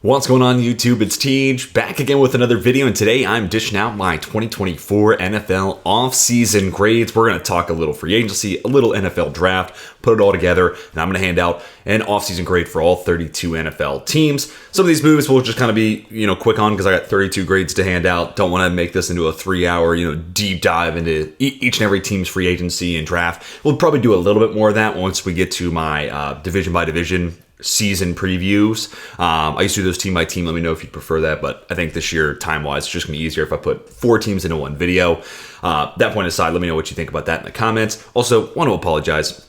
What's going on YouTube? It's Tej back again with another video, and today I'm dishing out my 2024 NFL Offseason Grades. We're going to talk a little free agency, a little NFL draft, put it all together, and I'm going to hand out an offseason grade for all 32 NFL teams. Some of these moves will just kind of be, quick on because I got 32 grades to hand out. Don't want to make this into a 3-hour, deep dive into each and every team's free agency and draft. We'll probably do a little bit more of that once we get to my division by division season previews. I used to do those team by team. Let me know if you prefer that, but I think this year, time-wise, it's just going to be easier if I put 4 teams into one video. That point aside, let me know what you think about that in the comments. Also, want to apologize.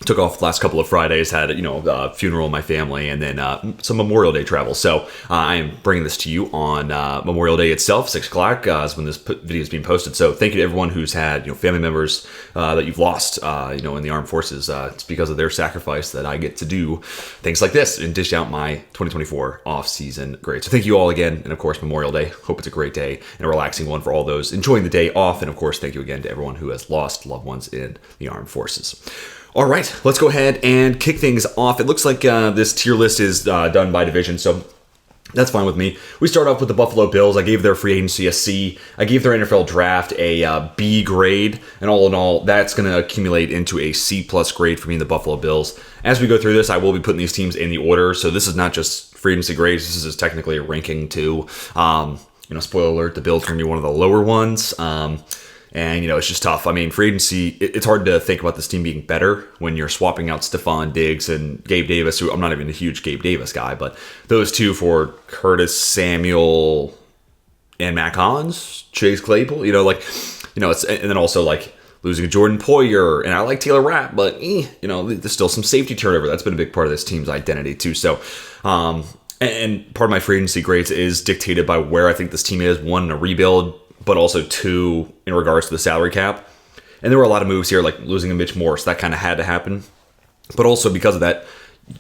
Took off the last couple of Fridays, had a funeral in my family, and then some Memorial Day travel. So I am bringing this to you on Memorial Day itself, 6 o'clock is when this video is being posted. So thank you to everyone who's had family members that you've lost in the armed forces. It's because of their sacrifice that I get to do things like this and dish out my 2024 off-season grades. So thank you all again, and of course Memorial Day. Hope it's a great day and a relaxing one for all those enjoying the day off. And of course, thank you again to everyone who has lost loved ones in the armed forces. All right, let's go ahead and kick things off. It looks like this tier list is done by division, so that's fine with me. We start off with the Buffalo Bills. I gave their free agency a C. I gave their NFL draft a B grade, and all in all, that's going to accumulate into a C+ grade for me in the Buffalo Bills. As we go through this, I will be putting these teams in the order, so this is not just free agency grades. This is technically a ranking too. Spoiler alert, the Bills are going to be one of the lower ones. And, it's just tough. I mean, free agency, it's hard to think about this team being better when you're swapping out Stephon Diggs and Gabe Davis, who I'm not even a huge Gabe Davis guy, but those two for Curtis Samuel and Mac Hollins, Chase Claypool, it's, and then also losing Jordan Poyer, and I like Taylor Rapp, but, there's still some safety turnover. That's been a big part of this team's identity, too. So, and part of my free agency grades is dictated by where I think this team is, 1, in a rebuild, but also 2, in regards to the salary cap. And there were a lot of moves here, like losing a Mitch Morse. That kind of had to happen. But also because of that,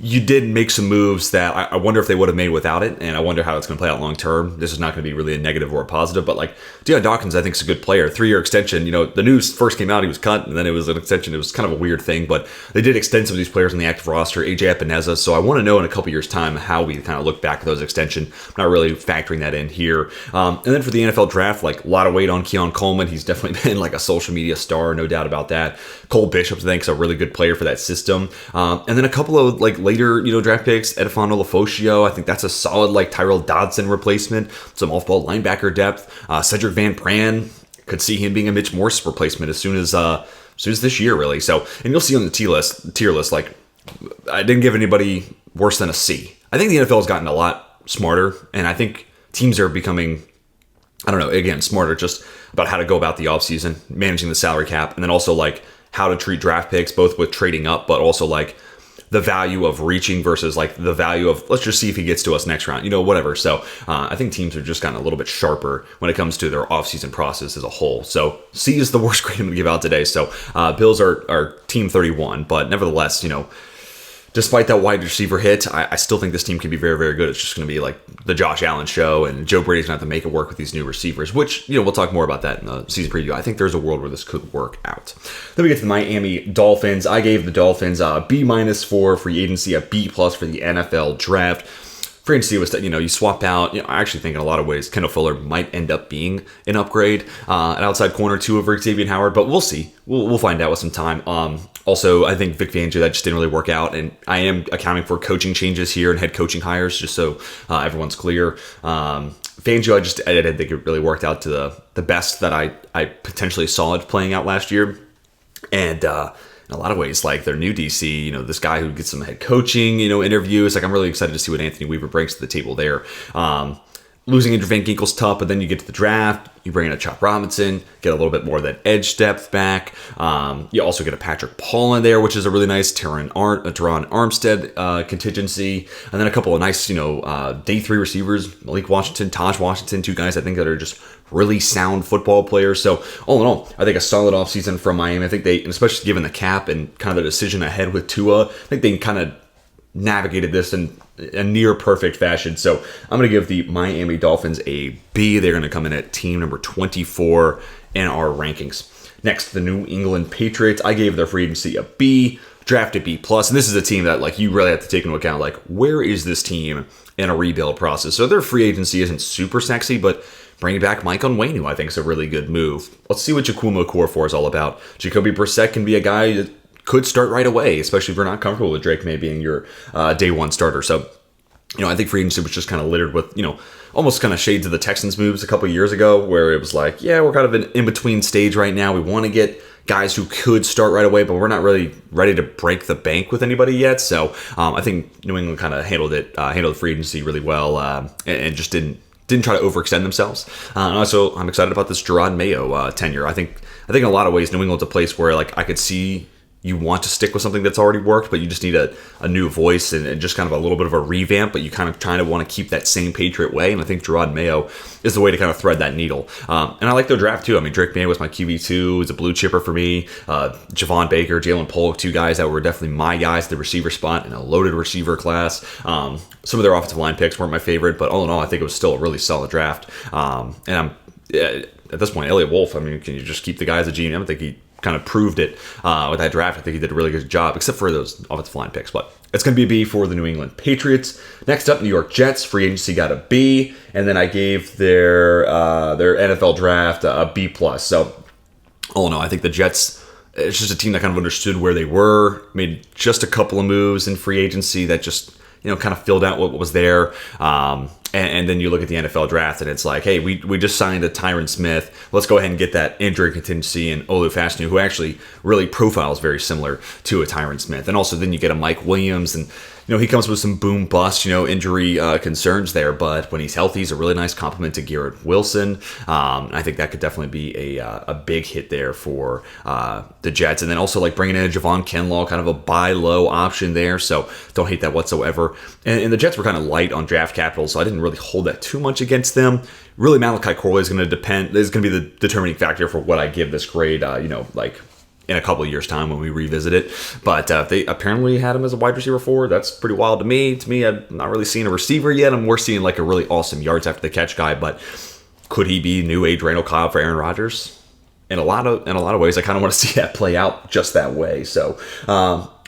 you did make some moves that I wonder if they would have made without it, and I wonder how it's going to play out long term. This is not going to be really a negative or a positive, but Deion Dawkins, I think, is a good player. 3-year extension. The news first came out, he was cut, and then it was an extension. It was kind of a weird thing, but they did extend some of these players on the active roster. AJ Epineza. So I want to know in a couple years' time how we kind of look back at those extensions. I'm not really factoring that in here. And then for the NFL draft, a lot of weight on Keon Coleman. He's definitely been a social media star, no doubt about that. Cole Bishop, I think, is a really good player for that system. And then a couple of later, draft picks, Edifon Olafosio. I think that's a solid Tyrell Dodson replacement. Some off-ball linebacker depth. Cedric Van Pran, could see him being a Mitch Morse replacement as soon as this year, really. So, and you'll see on the tier list, I didn't give anybody worse than a C. I think the NFL has gotten a lot smarter, and I think teams are becoming, smarter just about how to go about the offseason, managing the salary cap, and then also how to treat draft picks, both with trading up, but also the value of reaching versus the value of let's just see if he gets to us next round, whatever. So I think teams have just gotten a little bit sharper when it comes to their offseason process as a whole. So C is the worst grade I'm going to give out today. So Bills are team 31, but nevertheless, despite that wide receiver hit, I still think this team can be very, very good. It's just going to be the Josh Allen show, and Joe Brady's going to have to make it work with these new receivers, which, we'll talk more about that in the season preview. I think there's a world where this could work out. Then we get to the Miami Dolphins. I gave the Dolphins a B- for free agency, a B+ for the NFL draft. Free agency was that, you swap out, I actually think in a lot of ways, Kendall Fuller might end up being an upgrade, an outside corner too over Xavier Howard, but we'll see. We'll find out with some time. Also, I think Vic Fangio, that just didn't really work out, and I am accounting for coaching changes here and head coaching hires, just so everyone's clear. Fangio, I didn't think it really worked out to the best that I potentially saw it playing out last year, and in a lot of ways, their new DC, this guy who gets some head coaching, interviews. I'm really excited to see what Anthony Weaver brings to the table there. Losing Andrew Van Ginkel's tough, but then you get to the draft, you bring in a Chop Robinson, get a little bit more of that edge depth back. You also get a Patrick Paul in there, which is a really nice Teron Armstead contingency. And then a couple of nice, day 3 receivers, Malik Washington, Taj Washington, 2 guys I think that are just really sound football players. So all in all, I think a solid offseason from Miami. I think they, especially given the cap and kind of the decision ahead with Tua, I think they kind of navigated this in a near perfect fashion. So I'm going to give the Miami Dolphins a B. They're going to come in at team number 24 in our rankings. Next, the New England Patriots. I gave their free agency a B, drafted B+. And this is a team that like you really have to take into account, like, where is this team in a rebuild process? So their free agency isn't super sexy, but bringing back Mike Onwenu, I think, is a really good move. Let's see what Jaquimo Okorafor is all about. Jacoby Brissett can be a guy that could start right away, especially if you're not comfortable with Drake May being your day one starter. So, I think free agency was just kind of littered with, almost kind of shades of the Texans moves a couple of years ago, where it was like, yeah, we're kind of in between stage right now. We want to get guys who could start right away, but we're not really ready to break the bank with anybody yet. So I think New England kind of handled the free agency really well, and just didn't try to overextend themselves. And also, I'm excited about this Gerard Mayo tenure. I think in a lot of ways, New England's a place where like I could see you want to stick with something that's already worked, but you just need a new voice and just kind of a little bit of a revamp, but you kind of want to keep that same Patriot way. And I think Gerard Mayo is the way to kind of thread that needle. And I like their draft too. I mean, Drake May was my QB2. He's a blue chipper for me. Javon Baker, Jalen Pollock, two guys that were definitely my guys at the receiver spot in a loaded receiver class. Some of their offensive line picks weren't my favorite, but all in all, I think it was still a really solid draft. And I'm at this point, Elliot Wolf, I mean, can you just keep the guy as a GM? I think he kind of proved it with that draft. I think he did a really good job, except for those offensive line picks. But it's going to be a B for the New England Patriots. Next up, New York Jets. Free agency got a B, and then I gave their NFL draft a B+. So, all in all, I think the Jets, it's just a team that kind of understood where they were, made just a couple of moves in free agency that just kind of filled out what was there. And then you look at the NFL draft and it's like, hey, we just signed a Tyron Smith. Let's go ahead and get that injury contingency in Olu Fashanu, who actually really profiles very similar to a Tyron Smith. And also then you get a Mike Williams, and he comes with some boom bust, injury concerns there, but when he's healthy, he's a really nice compliment to Garrett Wilson. I think that could definitely be a big hit there for the Jets. And then also like bringing in Javon Kinlaw, kind of a buy low option there. So don't hate that whatsoever. And the Jets were kind of light on draft capital, so I didn't really hold that too much against them. Really, Malachi Corley is going to be the determining factor for what I give this grade, like in a couple of years' time when we revisit it. But they apparently had him as a wide receiver 4. That's pretty wild to me. To me, I'm not really seeing a receiver yet. I'm more seeing like a really awesome yards after the catch guy. But could he be new age Randall Cobb for Aaron Rodgers? In a lot of ways, I kind of want to see that play out just that way. So,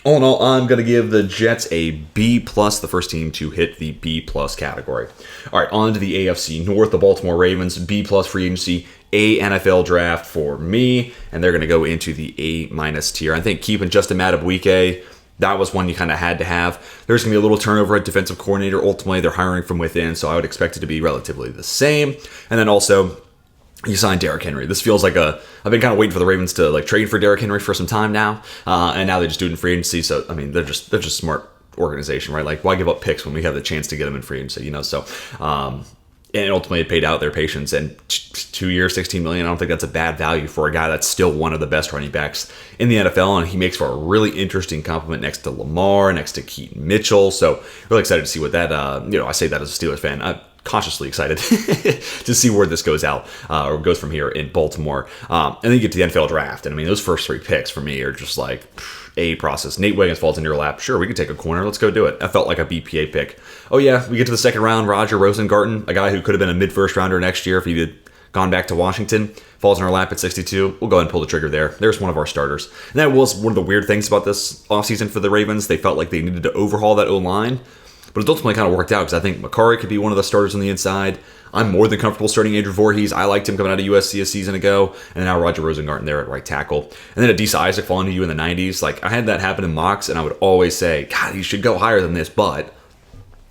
all in all, I'm going to give the Jets a B+, the first team to hit the B+ category. All right, on to the AFC North, the Baltimore Ravens, B+ free agency, A NFL draft for me, and they're going to go into the A- tier. I think keeping Justin Madubuike, that was one you kind of had to have. There's going to be a little turnover at defensive coordinator. Ultimately, they're hiring from within, so I would expect it to be relatively the same. And then also, you signed Derrick Henry. This feels like I've been kind of waiting for the Ravens to like trade for Derrick Henry for some time now, and now they just do it in free agency. So I mean, they're just smart organization, right? Like, why give up picks when we have the chance to get them in free agency? So and ultimately it paid out their patience. And 2 years, $16 million. I don't think that's a bad value for a guy that's still one of the best running backs in the NFL, and he makes for a really interesting complement next to Lamar, next to Keaton Mitchell. So really excited to see what that. I say that as a Steelers fan. I'm cautiously excited to see where this goes out or goes from here in Baltimore. And then you get to the NFL draft, and I mean those first 3 picks for me are just like A process. Nate Wiggins falls into your lap. Sure, we can take a corner. Let's go do it. I felt like a BPA pick. Oh yeah, we get to the second round. Roger Rosengarten, a guy who could have been a mid-first rounder next year if he had gone back to Washington, falls in our lap at 62. We'll go ahead and pull the trigger there. There's one of our starters. And that was one of the weird things about this offseason for the Ravens. They felt like they needed to overhaul that O-line, but it ultimately kind of worked out because I think Makari could be one of the starters on the inside. I'm more than comfortable starting Andrew Voorhees. I liked him coming out of USC a season ago, and now Roger Rosengarten there at right tackle. And then Adisa Isaac falling to you in the 90s. Like, I had that happen in mocks, and I would always say, God, he should go higher than this, but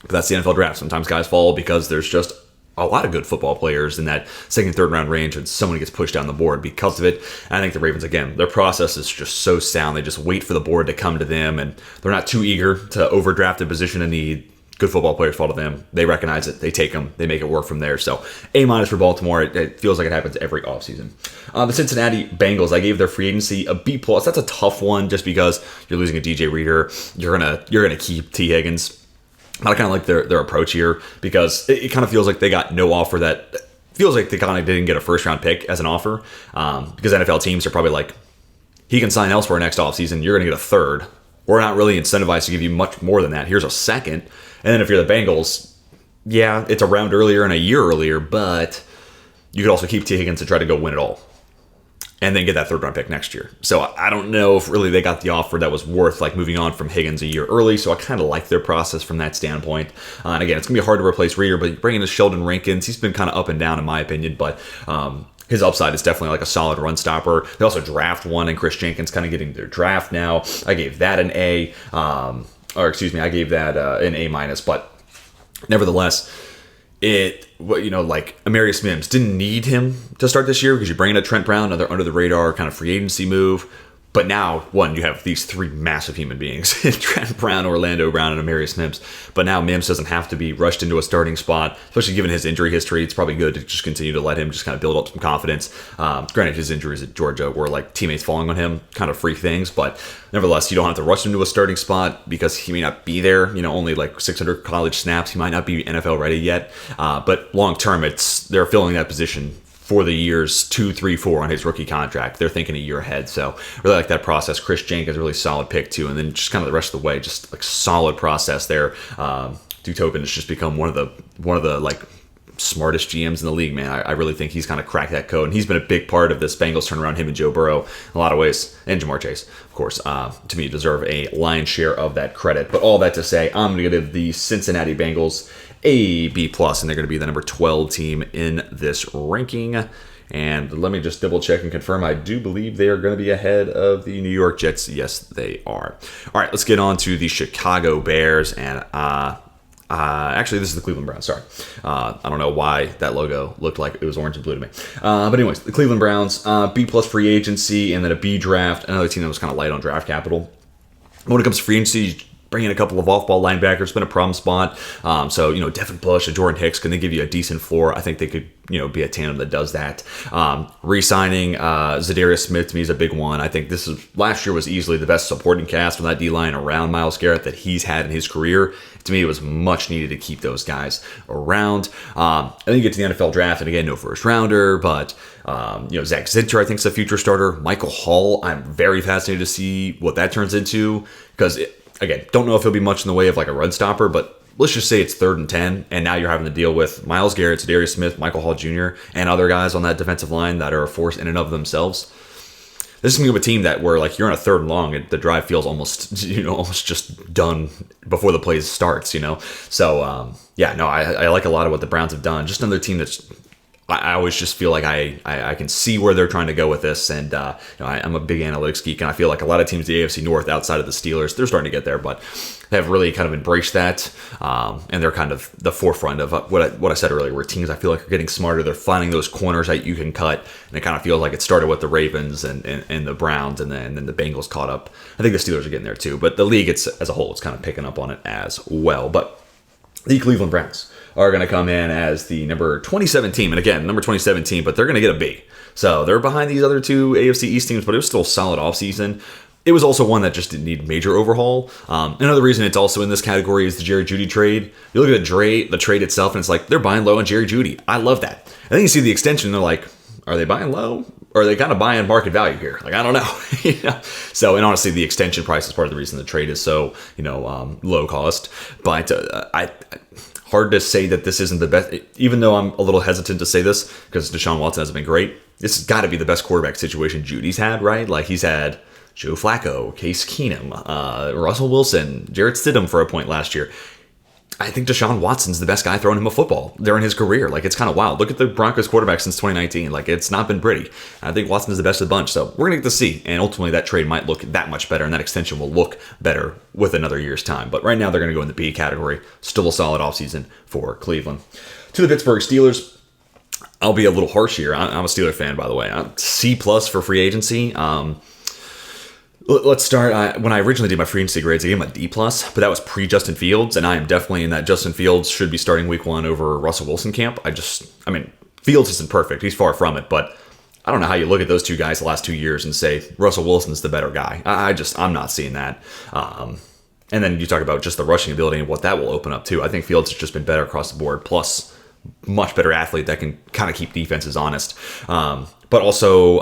that's the NFL draft. Sometimes guys fall because there's just a lot of good football players in that second, third round range, and someone gets pushed down the board because of it. And I think the Ravens, again, their process is just so sound. They just wait for the board to come to them, and they're not too eager to overdraft a position of need. Good football players fall to them. They recognize it. They take them. They make it work from there. So A- for Baltimore. It feels like it happens every offseason. The Cincinnati Bengals, I gave their free agency a B+. That's a tough one just because you're losing a DJ Reader. You're gonna keep T. Higgins. I kind of like their approach here because it kind of feels like they got no offer that feels like they kind of didn't get a first round pick as an offer because NFL teams are probably like, he can sign elsewhere next offseason. You're going to get a third. We're not really incentivized to give you much more than that. Here's a second. And then if you're the Bengals, yeah, it's a round earlier and a year earlier, but you could also keep T. Higgins to try to go win it all. and then get that third round pick next year. So I don't know if really they got the offer that was worth like moving on from Higgins a year early. So I kind of like their process from that standpoint. And again, it's going to be hard to replace Reeder, but bringing in Sheldon Rankins, he's been kind of up and down in my opinion, but his upside is definitely like a solid run stopper. They also draft one, and Chris Jenkins kind of getting their draft now. I gave that an A, I gave that an A minus, but nevertheless, like Amarius Mims didn't need him to start this year because you bring in a Trent Brown, another under the radar kind of free agency move. But now, you have these three massive human beings, Trent Brown, Orlando Brown, and Amarius Mims. But now Mims doesn't have to be rushed into a starting spot, especially given his injury history. It's probably good to just continue to let him just kind of build up some confidence. Granted, his injuries at Georgia were like teammates falling on him, kind of freak things. But nevertheless, you don't have to rush him to a starting spot because he may not be there. Only like 600 college snaps. He might not be NFL ready yet. But long term, they're filling that position for the years 2, 3, 4 on his rookie contract. They're thinking a year ahead. So really like that process. Chris Jenkins, a really solid pick too. And then just kind of the rest of the way, just like solid process there. Duke Tobin has just become one of the like smartest GMs in the league, man. I really think he's kind of cracked that code. And he's been a big part of this Bengals turnaround, him and Joe Burrow in a lot of ways. And Jamar Chase, of course, to me deserve a lion's share of that credit. But all that to say, I'm going to give the Cincinnati Bengals a B+, and they're going to be the number 12 team in this ranking. And let me just double check and confirm. I do believe they are going to be ahead of the New York Jets. Yes, they are. All right, let's get on to the Chicago Bears. And actually, this is the Cleveland Browns. Sorry. I don't know why that logo looked like it was orange and blue to me. But anyways, the Cleveland Browns, B+ free agency, and then a B draft. Another team that was kind of light on draft capital. When it comes to free agency, bring in a couple of off-ball linebackers, been a problem spot. So, Devin Bush and Jordan Hicks, can they give you a decent floor? I think they could, be a tandem that does that. Re-signing Zadarius Smith to me is a big one. I think last year was easily the best supporting cast from that D-line around Myles Garrett that he's had in his career. To me, it was much needed to keep those guys around. And then you get to the NFL draft, and again, no first rounder, but Zach Zinter, I think, is a future starter. Michael Hall, I'm very fascinated to see what that turns into because again, don't know if he'll be much in the way of like a run stopper, but let's just say it's 3rd and 10, and now you're having to deal with Myles Garrett, Darius Smith, Michael Hall Jr., and other guys on that defensive line that are a force in and of themselves. This is going to be a team that where like you're on a 3rd and long, and the drive feels almost just done before the play starts, So I like a lot of what the Browns have done. Just another team that's I always just feel like I can see where they're trying to go with this, and I'm a big analytics geek, and I feel like a lot of teams in the AFC North outside of the Steelers, they're starting to get there, but they have really kind of embraced that, and they're kind of the forefront of what I said earlier, where teams I feel like are getting smarter. They're finding those corners that you can cut, and it kind of feels like it started with the Ravens and the Browns, and then the Bengals caught up. I think the Steelers are getting there too, but the league as a whole is kind of picking up on it as well. But the Cleveland Browns are going to come in as the number 27 team. And again, number 27 team, but they're going to get a B. So they're behind these other two AFC East teams, but it was still a solid offseason. It was also one that just didn't need major overhaul. Another reason it's also in this category is the Jerry Jeudy trade. You look at the trade itself, and it's like they're buying low on Jerry Jeudy. I love that. And then you see the extension, and they're like, are they buying low? Or are they kind of buying market value here? Like, I don't know. So, and honestly, the extension price is part of the reason the trade is so, low cost. But hard to say that this isn't the best, even though I'm a little hesitant to say this because Deshaun Watson hasn't been great. This has got to be the best quarterback situation Judy's had, right? Like, he's had Joe Flacco, Case Keenum, Russell Wilson, Jarrett Stidham for a point last year. I think Deshaun Watson's the best guy throwing him a football during his career. Like, it's kind of wild. Look at the Broncos quarterback since 2019. Like, it's not been pretty. I think Watson is the best of the bunch. So we're going to get to see. And ultimately, that trade might look that much better, and that extension will look better with another year's time. But right now, they're going to go in the B category. Still a solid offseason for Cleveland. To the Pittsburgh Steelers, I'll be a little harsh here. I'm a Steeler fan, by the way. C+ for free agency. Let's start. When I originally did my free agency grades, I gave him a D+, but that was pre-Justin Fields, and I am definitely in that Justin Fields should be starting week 1 over Russell Wilson camp. Fields isn't perfect. He's far from it, but I don't know how you look at those two guys the last 2 years and say Russell Wilson's the better guy. I'm not seeing that. And then you talk about just the rushing ability and what that will open up too. I think Fields has just been better across the board, plus much better athlete that can kind of keep defenses honest. But also,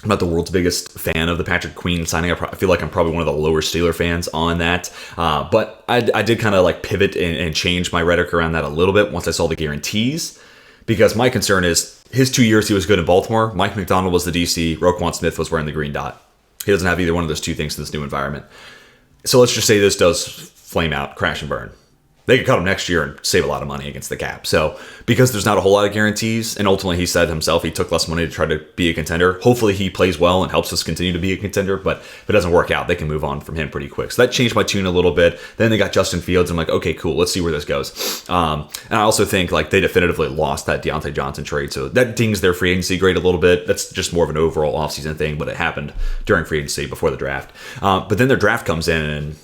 I'm not the world's biggest fan of the Patrick Queen signing. I feel like I'm probably one of the lower Steeler fans on that. But I did kind of like pivot and change my rhetoric around that a little bit once I saw the guarantees. Because my concern is his 2 years he was good in Baltimore. Mike McDonald was the DC. Roquan Smith was wearing the green dot. He doesn't have either one of those two things in this new environment. So let's just say this does flame out, crash and burn. They could cut him next year and save a lot of money against the cap. So because there's not a whole lot of guarantees, and ultimately he said himself he took less money to try to be a contender. Hopefully he plays well and helps us continue to be a contender. But if it doesn't work out, they can move on from him pretty quick. So that changed my tune a little bit. Then they got Justin Fields. I'm like, okay, cool. Let's see where this goes. And I also think like they definitively lost that Deontay Johnson trade. So that dings their free agency grade a little bit. That's just more of an overall offseason thing, but it happened during free agency before the draft. But then their draft comes in and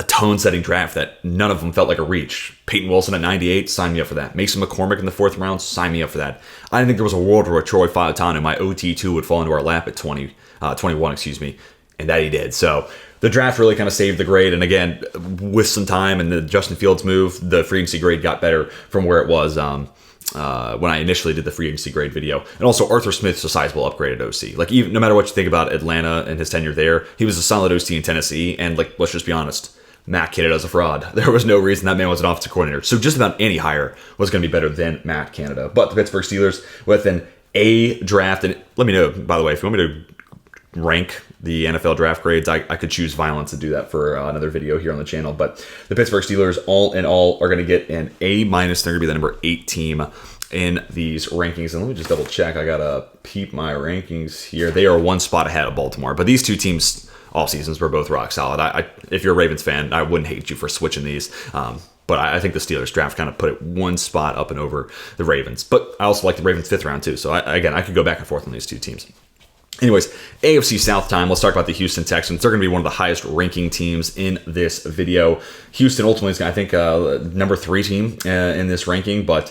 a tone-setting draft that none of them felt like a reach. Peyton Wilson at 98, sign me up for that. Mason McCormick in the 4th round, sign me up for that. I didn't think there was a world where Troy Fautanu and my OT2 would fall into our lap at 21, and that he did. So the draft really kind of saved the grade, and again, with some time and the Justin Fields move, the free agency grade got better from where it was when I initially did the free agency grade video. And also Arthur Smith's a sizable upgrade at OC. Like even no matter what you think about Atlanta and his tenure there, he was a solid OC in Tennessee, and like let's just be honest, Matt Canada's a fraud. There was no reason that man was an offensive coordinator. So just about any hire was going to be better than Matt Canada. But the Pittsburgh Steelers with an A draft, and let me know, by the way, if you want me to rank the NFL draft grades, I could choose violence and do that for another video here on the channel. But the Pittsburgh Steelers, all in all, are going to get an A-. They're going to be the number 8 team in these rankings. And let me just double check. I got to peep my rankings here. They are 1 spot ahead of Baltimore. But these two teams all seasons were both rock solid. If you're a Ravens fan, I wouldn't hate you for switching these. But I think the Steelers draft kind of put it 1 spot up and over the Ravens. But I also like the Ravens 5th round too. So I could go back and forth on these two teams. Anyways, AFC South time. Let's talk about the Houston Texans. They're going to be one of the highest ranking teams in this video. Houston ultimately is, I think, number 3 team in this ranking. But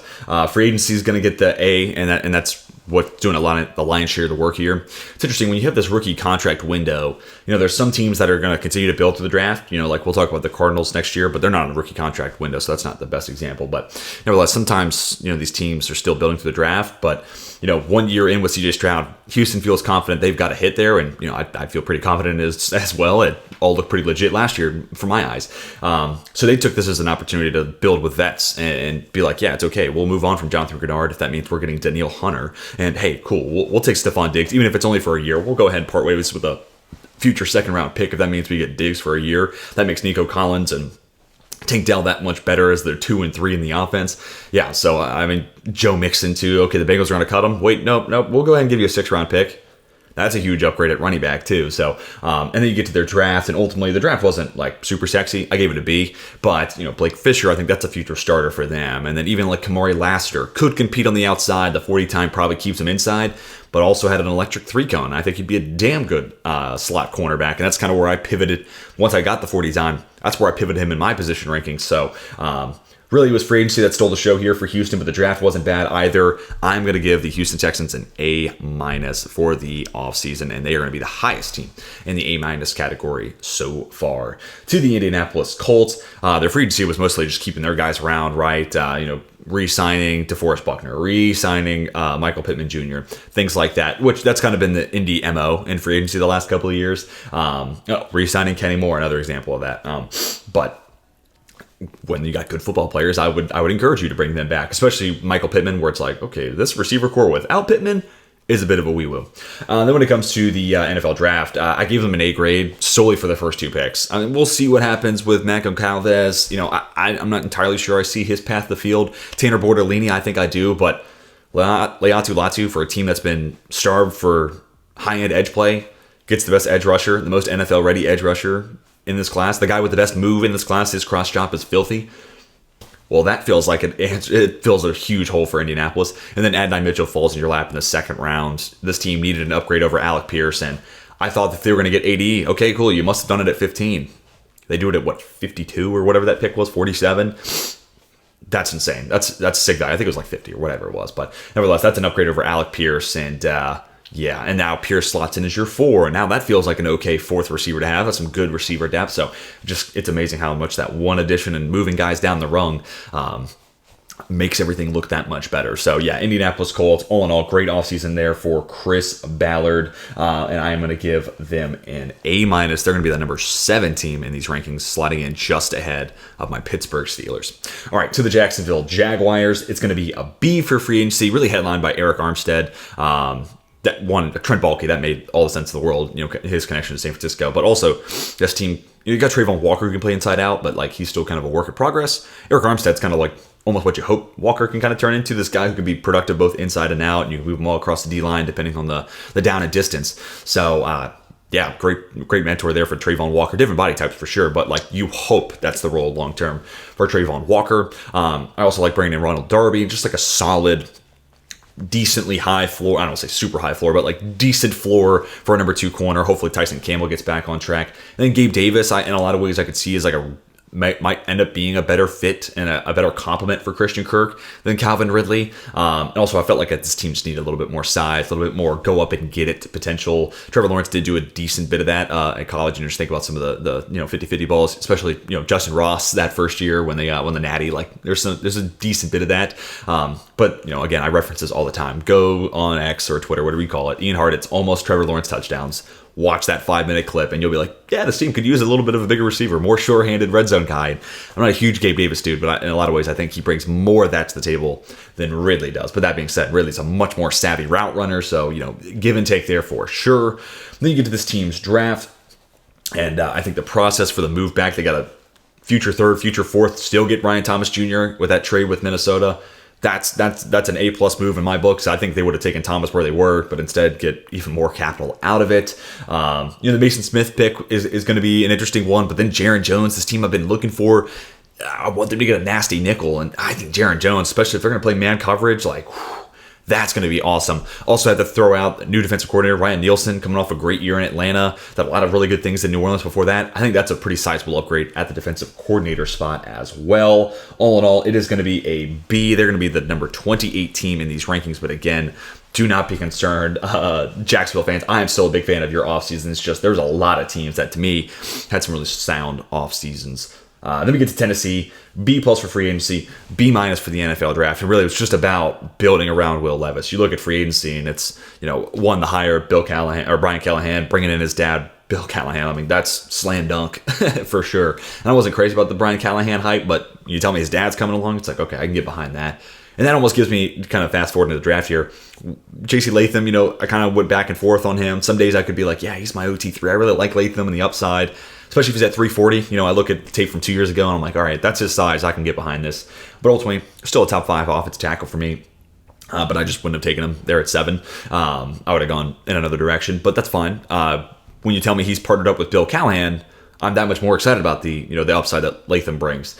free agency is going to get the A, and that's what's doing the lion's share of the work here. It's interesting when you have this rookie contract window. There's some teams that are going to continue to build to the draft. Like we'll talk about the Cardinals next year, but they're not on a rookie contract window, so that's not the best example. But nevertheless, sometimes these teams are still building to the draft. But 1 year in with CJ Stroud, Houston feels confident they've got a hit there, and I feel pretty confident as well. It all looked pretty legit last year from my eyes. So they took this as an opportunity to build with vets and be like, yeah, it's okay. We'll move on from Jonathan Grenard if that means we're getting Danielle Hunter. And hey, cool, we'll take Stephon Diggs, even if it's only for a year. We'll go ahead and part ways with a future 2nd round pick if that means we get Diggs for a year. That makes Nico Collins and Tank Dell that much better as they're 2 and 3 in the offense. Yeah, so Joe Mixon too. Okay, the Bengals are going to cut him. Wait, nope. We'll go ahead and give you a 6th round pick. That's a huge upgrade at running back too. So, and then you get to their draft, and ultimately the draft wasn't like super sexy. I gave it a B, but Blake Fisher, I think that's a future starter for them. And then even like Kamari Lassiter could compete on the outside. The 40 time probably keeps him inside, but also had an electric 3-cone. I think he'd be a damn good slot cornerback, and that's kind of where I pivoted once I got the 40 time. That's where I pivoted him in my position rankings. So, really, it was free agency that stole the show here for Houston, but the draft wasn't bad either. I'm going to give the Houston Texans an A- for the offseason, and they are going to be the highest team in the A- category so far. To the Indianapolis Colts, their free agency was mostly just keeping their guys around, right? Re-signing DeForest Buckner, re-signing Michael Pittman Jr., things like that, which that's kind of been the Indy MO in free agency the last couple of years. Re-signing Kenny Moore, another example of that. But when you got good football players, I would encourage you to bring them back, especially Michael Pittman, where it's like, okay, this receiver core without Pittman is a bit of a wee-woo. Then when it comes to the NFL draft, I gave them an A grade solely for the first 2 picks. We'll see what happens with Mac Calvez. I'm not entirely sure I see his path to the field. Tanner Bortolini, I think I do, but Leatu Latu, for a team that's been starved for high-end edge play, gets the best edge rusher, the most NFL-ready edge rusher in this class. The guy with the best move in this class, his cross chop is filthy. Well, that feels like it fills a huge hole for Indianapolis. And then Adonai Mitchell falls in your lap in the 2nd round. This team needed an upgrade over Alec Pierce, and I thought that they were going to get AD. Okay, cool. You must have done it at 15. They do it at 52 or whatever that pick was, 47. That's insane. That's a sick guy. I think it was like 50 or whatever it was. But nevertheless, that's an upgrade over Alec Pierce, and yeah, and now Pierce slots in as your 4. And now that feels like an okay 4th receiver to have. That's some good receiver depth. So it's amazing how much that one addition and moving guys down the rung makes everything look that much better. So yeah, Indianapolis Colts, all in all, great offseason there for Chris Ballard. And I am going to give them an A-. They're going to be the number 7 team in these rankings, sliding in just ahead of my Pittsburgh Steelers. All right, to the Jacksonville Jaguars. It's going to be a B for free agency, really headlined by Eric Armstead. That one, Trent Baalke, that made all the sense in the world, his connection to San Francisco. But also, this team, you got Trayvon Walker who can play inside out, but like he's still kind of a work in progress. Eric Armstead's kind of like almost what you hope Walker can kind of turn into, this guy who can be productive both inside and out, and you can move him all across the D-line depending on the down and distance. So, yeah, great mentor there for Trayvon Walker. Different body types for sure, but like you hope that's the role long term for Trayvon Walker. I also like bringing in Ronald Darby, just like a solid, decently high floor. I don't want to say super high floor, but like decent floor for a number 2 corner. Hopefully Tyson Campbell gets back on track. And then Gabe Davis, in a lot of ways I could see as like might end up being a better fit and a better complement for Christian Kirk than Calvin Ridley. And also I felt like this team just needed a little bit more size, a little bit more go up and get it potential. Trevor Lawrence did do a decent bit of that at college, and just think about some of the 50-50 balls, especially Justin Ross that first year when they won the Natty. Like there's a decent bit of that. But again, I reference this all the time. Go on X or Twitter, whatever you call it. Ian Hart, it's almost Trevor Lawrence touchdowns. Watch that 5-minute clip and you'll be like, yeah, this team could use a little bit of a bigger receiver, more sure-handed red zone guy. I'm not a huge Gabe Davis dude, but in a lot of ways I think he brings more of that to the table than Ridley does. But that being said, Ridley's a much more savvy route runner, so give and take there for sure. Then you get to this team's draft, and I think the process for the move back, they got a future 3rd, future 4th, still get Ryan Thomas Jr. with that trade with Minnesota. That's an A+ move in my books. I think they would have taken Thomas where they were, but instead get even more capital out of it. The Mason Smith pick is going to be an interesting one, but then Jaron Jones, this team I've been looking for, I want them to get a nasty nickel, and I think Jaron Jones, especially if they're going to play man coverage, that's going to be awesome. Also had to throw out new defensive coordinator Ryan Nielsen, coming off a great year in Atlanta. Did a lot of really good things in New Orleans before that. I think that's a pretty sizable upgrade at the defensive coordinator spot as well. All in all, it is going to be a B. They're going to be the number 28 team in these rankings, but again, do not be concerned. Jacksonville fans, I am still a big fan of your offseason. It's just there's a lot of teams that, to me, had some really sound offseasons. Then we get to Tennessee, B+ for free agency, B- for the NFL draft. And really, it was just about building around Will Levis. You look at free agency, and it's, one, the hire Bill Callahan or Brian Callahan, bringing in his dad, Bill Callahan. I mean, that's slam dunk for sure. And I wasn't crazy about the Brian Callahan hype, but you tell me his dad's coming along, it's like, okay, I can get behind that. And that almost gives me kind of fast forward into the draft here. J.C. Latham, I kind of went back and forth on him. Some days I could be like, yeah, he's my OT3. I really like Latham and the upside, especially if he's at 340. I look at the tape from 2 years ago and I'm like, all right, that's his size. I can get behind this. But ultimately, still a top 5 offensive tackle for me. But I just wouldn't have taken him there at 7. I would have gone in another direction, but that's fine. When you tell me he's partnered up with Bill Callahan, I'm that much more excited about the upside that Latham brings.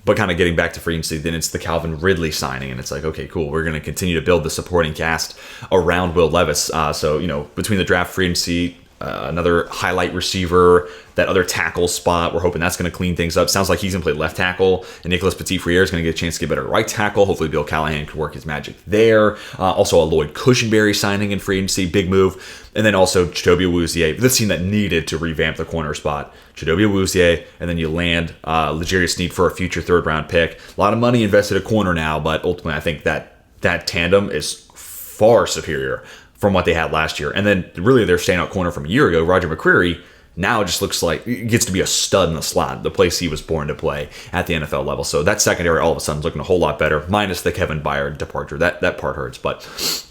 But kind of getting back to free agency, then it's the Calvin Ridley signing, and it's like, okay, cool. We're going to continue to build the supporting cast around Will Levis. So, between the draft, free agency, another highlight receiver, that other tackle spot, we're hoping that's going to clean things up. Sounds like he's going to play left tackle, and Nicholas Petit-Frere is going to get a chance to get better right tackle. Hopefully Bill Callahan can work his magic there. Also a Lloyd Cushenberry signing in free agency, big move. And then also Chidobe Awuzie, this team that needed to revamp the corner spot. Chidobe Awuzie, and then you land L'Jarius Sneed for a future 3rd-round pick. A lot of money invested at corner now, but ultimately I think that tandem is far superior from what they had last year. And then really their standout corner from a year ago, Roger McCreary, now just looks like it gets to be a stud in the slot, the place he was born to play at the NFL level. So that secondary all of a sudden is looking a whole lot better, minus the Kevin Byard departure. That part hurts. But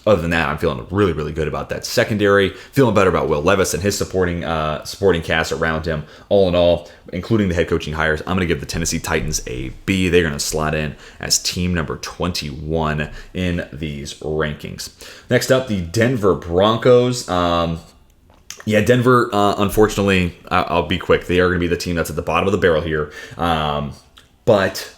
other than that, I'm feeling really, really good about that secondary. Feeling better about Will Levis and his supporting cast around him. All in all, including the head coaching hires, I'm going to give the Tennessee Titans a B. They're going to slot in as team number 21 in these rankings. Next up, the Denver Broncos. Denver, unfortunately, I'll be quick. They are going to be the team that's at the bottom of the barrel here. But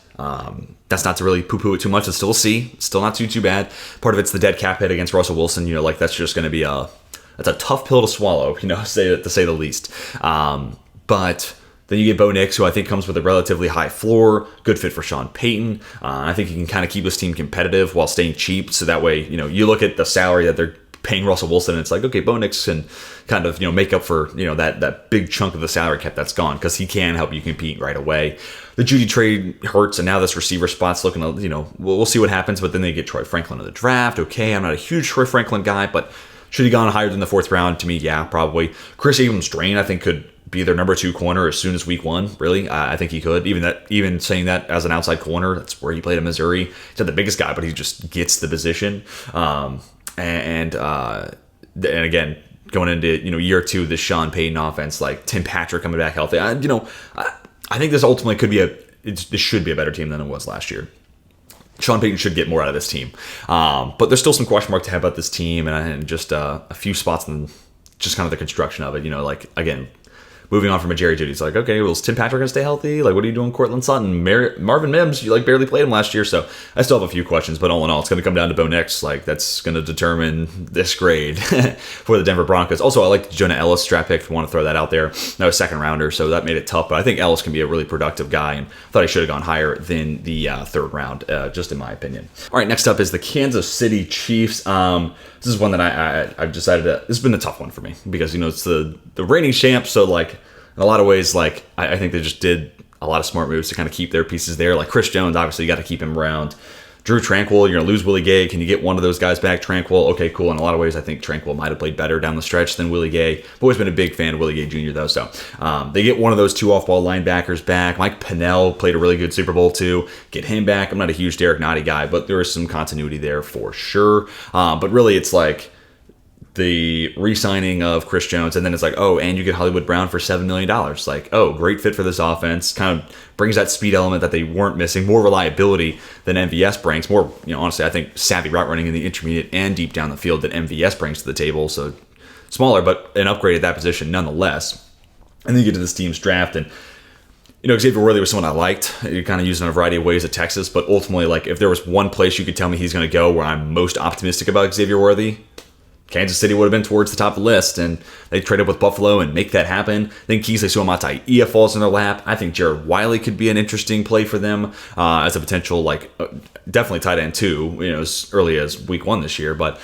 that's not to really poo-poo it too much. It's still a C. Still not too bad. Part of it's the dead cap hit against Russell Wilson. That's just going to be that's a tough pill to swallow, to say the least. But then you get Bo Nix, who I think comes with a relatively high floor, good fit for Sean Payton. I think he can kind of keep his team competitive while staying cheap. So that way, you look at the salary that they're paying Russell Wilson. And it's like, okay, Bo Nix can kind of, make up for, that big chunk of the salary cap that's gone, because he can help you compete right away. The Judy trade hurts, and now this receiver spot's looking, we'll see what happens. But then they get Troy Franklin in the draft. Okay, I'm not a huge Troy Franklin guy, but should he gone higher than the 4th round? To me, yeah, probably. Chris Abrams-Drain, I think, could be their number 2 corner as soon as week 1. Really, I think he could. Even saying that as an outside corner, that's where he played in Missouri. He's not the biggest guy, but he just gets the position. And again, going into year 2 of this Sean Payton offense, like Tim Patrick coming back healthy. I think this ultimately could be this should be a better team than it was last year. Sean Payton should get more out of this team. But there's still some question mark to have about this team, and just a few spots in just kind of the construction of it. Again, moving on from a Jerry Jeudy, it's like, okay, well, is Tim Patrick going to stay healthy? Like, what are you doing, Cortland Sutton? Marvin Mims, you barely played him last year, so I still have a few questions, but all in all, it's going to come down to Bo Nix. That's going to determine this grade for the Denver Broncos. Also, I like Jonah Ellis draft pick, if you want to throw that out there. That was 2nd rounder, so that made it tough, but I think Ellis can be a really productive guy, and thought he should have gone higher than the 3rd round, just in my opinion. All right, next up is the Kansas City Chiefs. This is one that I've decided this has been a tough one for me, because, it's the reigning champ, so, in a lot of ways, I think they just did a lot of smart moves to kind of keep their pieces there. Like Chris Jones, obviously, you got to keep him around. Drew Tranquill, you're going to lose Willie Gay. Can you get one of those guys back? Tranquill, okay, cool. In a lot of ways, I think Tranquill might have played better down the stretch than Willie Gay. I've always been a big fan of Willie Gay Jr., though. So they get one of those 2 off-ball linebackers back. Mike Pennell played a really good Super Bowl, too. Get him back. I'm not a huge Derek Nottie guy, but there is some continuity there for sure. But really, it's like the re-signing of Chris Jones, and then it's like, oh, and you get Hollywood Brown for $7 million. Like, oh, great fit for this offense. Kind of brings that speed element that they weren't missing, more reliability than MVS brings. More, honestly, I think savvy route running in the intermediate and deep down the field that MVS brings to the table. So smaller, but an upgrade at that position nonetheless. And then you get to this team's draft, and Xavier Worthy was someone I liked. You're kind of using a variety of ways at Texas, but ultimately, if there was one place you could tell me he's going to go where I'm most optimistic about Xavier Worthy, Kansas City would have been towards the top of the list, and they traded with Buffalo and make that happen. I think Kingsley Suamataia falls in their lap. I think Jared Wiley could be an interesting play for them as a potential, definitely tight end too, as early as week 1 this year. But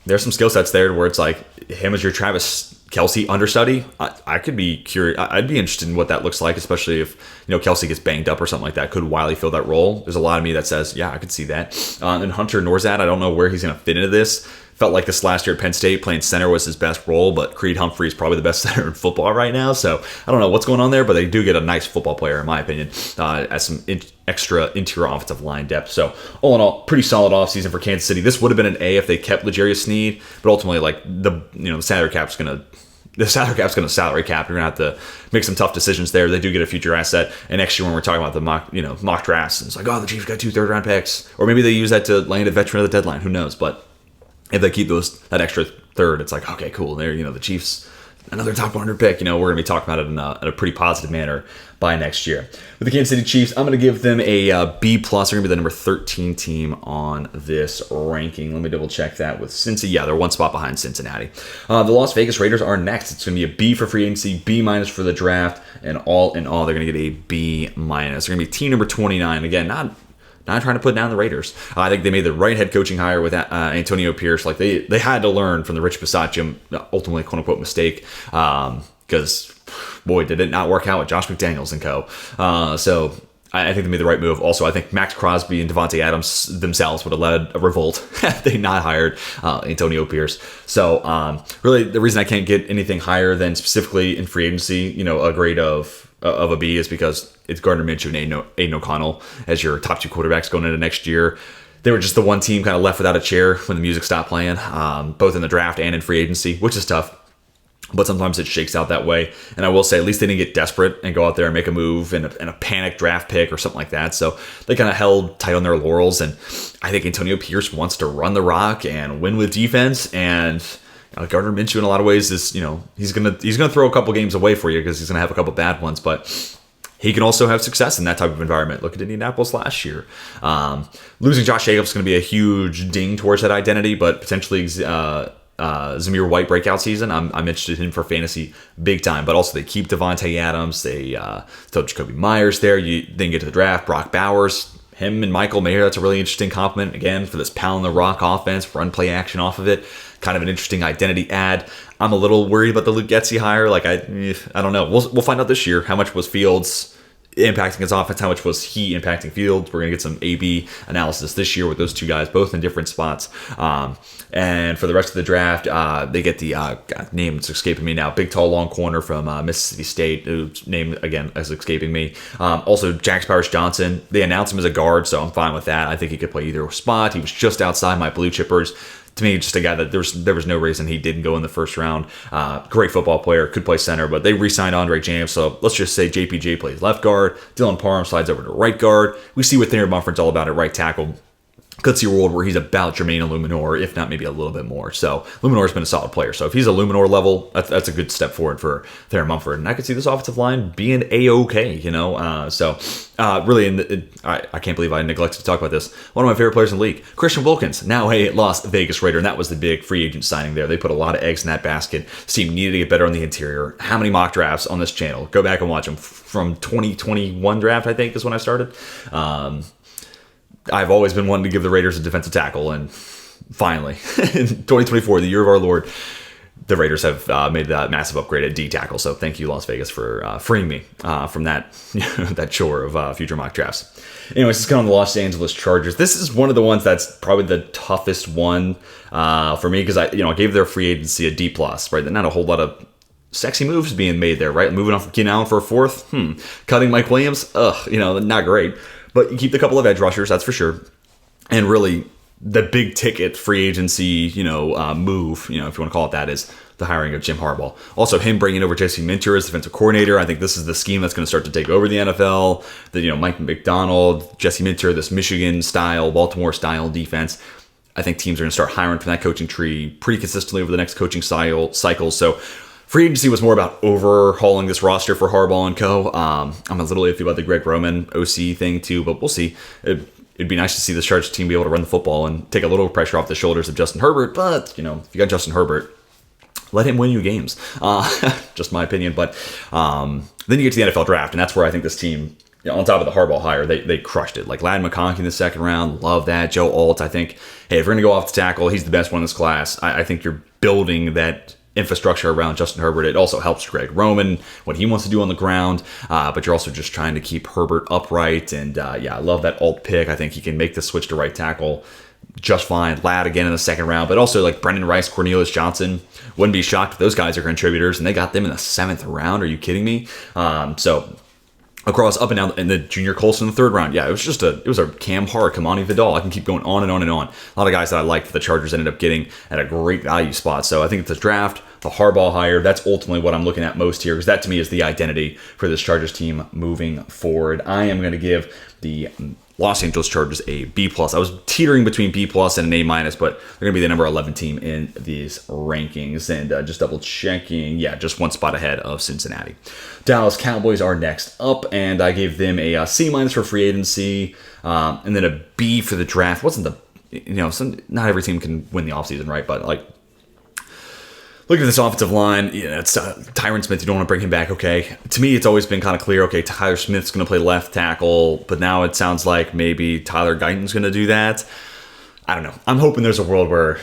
there's some skill sets there where it's him as your Travis Kelce understudy. I could be curious. I'd be interested in what that looks like, especially if Kelce gets banged up or something like that. Could Wiley fill that role? There's a lot of me that says, yeah, I could see that. And Hunter Norzad, I don't know where he's going to fit into this. Felt like this last year at Penn State, playing center was his best role, but Creed Humphrey is probably the best center in football right now. So I don't know what's going on there, but they do get a nice football player, in my opinion, as some extra interior offensive line depth. So all in all, pretty solid offseason for Kansas City. This would have been an A if they kept L'Jarius Sneed, but ultimately, the salary cap's going to salary cap. You're going to have to make some tough decisions there. They do get a future asset. And next year when we're talking about the mock drafts, it's like, oh, the Chiefs got 2 third-round picks. Or maybe they use that to land a veteran at the deadline. Who knows? But if they keep that extra third, it's like, okay, cool. There, the Chiefs, another top 100 pick. We're going to be talking about it in a pretty positive manner by next year. With the Kansas City Chiefs, I'm going to give them a B+. They're going to be the number 13 team on this ranking. Let me double check that with Cincy. Yeah, they're 1 spot behind Cincinnati. The Las Vegas Raiders are next. It's going to be a B for free agency, B- for the draft, and all in all, they're going to get a B-. They're going to be team number 29. Again, not trying to put down the Raiders. I think they made the right head coaching hire with Antonio Pierce. They had to learn from the Rich Bisaccia, ultimately, quote-unquote, mistake, because, boy, did it not work out with Josh McDaniels and co. So I think they made the right move. Also, I think Max Crosby and Devontae Adams themselves would have led a revolt had they not hired Antonio Pierce. So really, the reason I can't get anything higher than specifically in free agency, a grade of a B, is because it's Gardner Minshew and Aiden O'Connell as your top 2 quarterbacks going into next year. They were just the one team kind of left without a chair when the music stopped playing, both in the draft and in free agency, which is tough. But sometimes it shakes out that way. And I will say, at least they didn't get desperate and go out there and make a move and a panic draft pick or something like that. So they kind of held tight on their laurels. And I think Antonio Pierce wants to run the rock and win with defense. And Gardner Minshew, in a lot of ways, is he's gonna throw a couple games away for you because he's gonna have a couple bad ones, but he can also have success in that type of environment. Look at Indianapolis last year. Losing Josh Jacobs is going to be a huge ding towards that identity, but potentially Zamir White breakout season, I'm interested in him for fantasy big time. But also they keep Devontae Adams. They throw Jacoby Myers there. You then get to the draft. Brock Bowers, him and Michael Mayer, that's a really interesting compliment. Again, for this pound the rock offense, run play action off of it. Kind of an interesting identity add. I'm a little worried about the Luke Getsy hire. Like, I don't know. We'll find out this year how much was Fields impacting his offense, how much was he impacting Fields. We're going to get some A/B analysis this year with those two guys, both in different spots. And for the rest of the draft, they get the name is escaping me now. Big, tall, long corner from Mississippi State, whose name again is escaping me. Also, Jax Powers Johnson. They announced him as a guard, so I'm fine with that. I think he could play either spot. He was just outside my blue chippers. To me, just a guy that there was no reason he didn't go in the first round. Great football player, could play center, but they re-signed Andre James, so let's just say JPJ plays left guard, Dylan Parham slides over to right guard. We see what Thayer Munford's all about at right tackle. Could see a world where he's about Jermaine Illuminor, if not maybe a little bit more. So Illuminor's been a solid player. So if he's a Illuminor level, that's a good step forward for Thayer Munford. And I could see this offensive line being A-okay, you know. Really, I can't believe I neglected to talk about this. One of my favorite players in the league, Christian Wilkins, now a Las Vegas Raider, and that was the big free agent signing there. They put a lot of eggs in that basket. This team needed to get better on the interior. How many mock drafts on this channel? Go back and watch them from 2021 draft, I think, is when I started. I've always been wanting to give the Raiders a defensive tackle, and finally, in 2024, the year of our Lord, the Raiders have made that massive upgrade at D tackle. So thank you, Las Vegas, for freeing me from that that chore of future mock drafts. Anyways, let's get on the Los Angeles Chargers. This is one of the ones that's probably the toughest one for me because I gave their free agency a D+, right? Not a whole lot of sexy moves being made there, right? Moving off of Keenan Allen for a fourth, cutting Mike Williams, not great. But you keep the couple of edge rushers, that's for sure. And really, the big ticket free agency, move, if you want to call it that, is the hiring of Jim Harbaugh. Also, him bringing over Jesse Minter as defensive coordinator. I think this is the scheme that's going to start to take over the NFL. Mike McDonald, Jesse Minter, this Michigan-style, Baltimore-style defense. I think teams are going to start hiring from that coaching tree pretty consistently over the next coaching cycle. So free agency was more about overhauling this roster for Harbaugh and co. I'm a little iffy about the Greg Roman OC thing too, but we'll see. It'd be nice to see the Chargers team be able to run the football and take a little pressure off the shoulders of Justin Herbert. But, if you got Justin Herbert, let him win you games. Just my opinion. But then you get to the NFL draft, and that's where I think this team, on top of the Harbaugh hire, they crushed it. Like Ladd McConkey in the second round, love that. Joe Alt, I think, hey, if we're going to go off the tackle, he's the best one in this class. I think you're building that infrastructure around Justin Herbert. It also helps Greg Roman, what he wants to do on the ground, but you're also just trying to keep Herbert upright. And I love that Alt pick. I think he can make the switch to right tackle just fine. Ladd again in the second round, but also like Brendan Rice, Cornelius Johnson. Wouldn't be shocked if those guys are contributors, and they got them in the 7th round. Are you kidding me? So across up and down, and the Junior Colson in the 3rd round. Yeah, it was a Cam Hart, Kamani Vidal. I can keep going on and on and on. A lot of guys that I liked the Chargers ended up getting at a great value spot. So I think the draft, the Harbaugh hire, that's ultimately what I'm looking at most here, because that to me is the identity for this Chargers team moving forward. I am going to give the Los Angeles Chargers a B+. I was teetering between B+ and an A-, but they're going to be the number 11 team in these rankings. And just double checking, just one spot ahead of Cincinnati. Dallas Cowboys are next up, and I gave them a C- for free agency, and then a B for the draft. Wasn't not every team can win the offseason, right? But look at this offensive line. It's Tyron Smith. You don't want to bring him back. Okay. To me, it's always been kind of clear. Okay, Tyler Smith's going to play left tackle, but now it sounds like maybe Tyler Guyton's going to do that. I don't know. I'm hoping there's a world where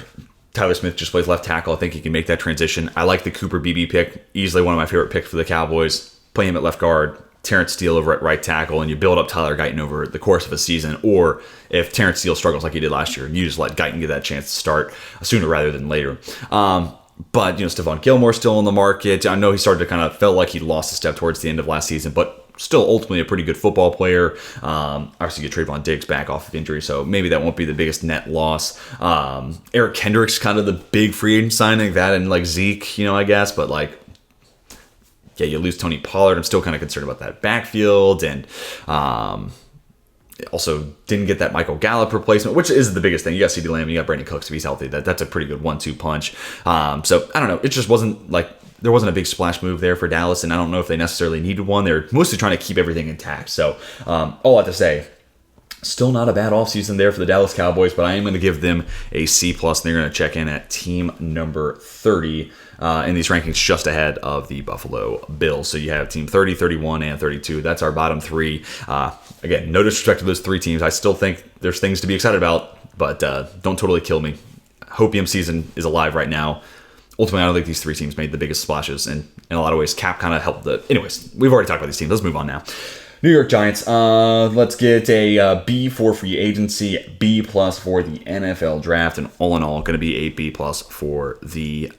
Tyler Smith just plays left tackle. I think he can make that transition. I like the Cooper Beebe pick. Easily one of my favorite picks for the Cowboys. Play him at left guard, Terrence Steele over at right tackle, and you build up Tyler Guyton over the course of a season. Or if Terrence Steele struggles like he did last year, you just let Guyton get that chance to start sooner rather than later. But, Stephon Gilmore's still on the market. I know he started to kind of felt like he lost a step towards the end of last season, but still ultimately a pretty good football player. Obviously, you get Trayvon Diggs back off of injury, so maybe that won't be the biggest net loss. Eric Kendrick's kind of the big free agent signing, that and like Zeke, I guess, but you lose Tony Pollard. I'm still kind of concerned about that backfield, and also didn't get that Michael Gallup replacement, which is the biggest thing. You got CeeDee Lamb, you got Brandon Cooks if he's healthy. That's a pretty good 1-2 punch. So I don't know. It just wasn't there wasn't a big splash move there for Dallas, and I don't know if they necessarily needed one. They're mostly trying to keep everything intact. So all I have to say, still not a bad offseason there for the Dallas Cowboys, but I am going to give them a C+, and they're going to check in at team number 30 in these rankings, just ahead of the Buffalo Bills. So you have team 30, 31, and 32. That's our bottom three. Again, no disrespect to those three teams. I still think there's things to be excited about, but don't totally kill me. Hopium season is alive right now. Ultimately, I don't think these three teams made the biggest splashes, and in a lot of ways, Cap kind of helped the... Anyways, we've already talked about these teams. Let's move on now. New York Giants. Let's get a B for free agency, B plus for the NFL draft, and all in all, going to be a B plus for the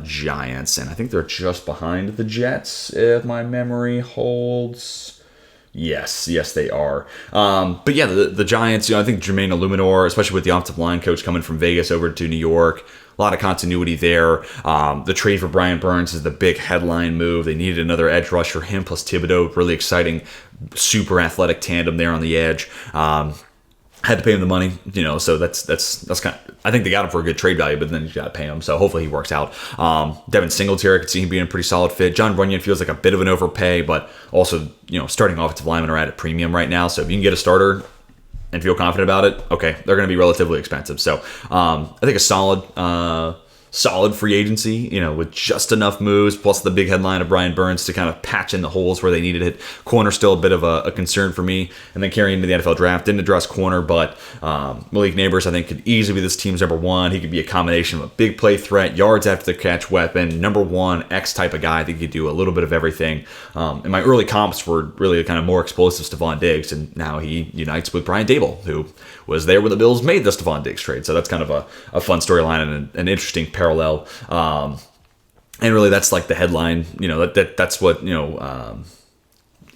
Giants. And I think they're just behind the Jets, if my memory holds. Yes, they are. But yeah, the Giants, I think Jermaine Illuminor, especially with the offensive line coach coming from Vegas over to New York, a lot of continuity there. The trade for Brian Burns is the big headline move. They needed another edge rusher, him plus Thibodeau, really exciting, super athletic tandem there on the edge. Had to pay him the money, so that's kind of, I think they got him for a good trade value, but then you got to pay him, so hopefully he works out. Devin Singletary, I could see him being a pretty solid fit. John Runyon feels like a bit of an overpay, but also, starting offensive linemen are at a premium right now, so if you can get a starter and feel confident about it, okay, they're going to be relatively expensive. So I think a solid free agency, with just enough moves, plus the big headline of Brian Burns to kind of patch in the holes where they needed it. Corner still a bit of a concern for me. And then carrying into the NFL draft, didn't address corner, but Malik Neighbors, I think, could easily be this team's number one. He could be a combination of a big play threat, yards after the catch weapon, number one, X type of guy. I think he could do a little bit of everything. And my early comps were really kind of more explosive Stephon Diggs, and now he unites with Brian Dable, who was there when the Bills made the Stephon Diggs trade. So that's kind of a fun storyline and an interesting parallel. And really that's like the headline, that's what,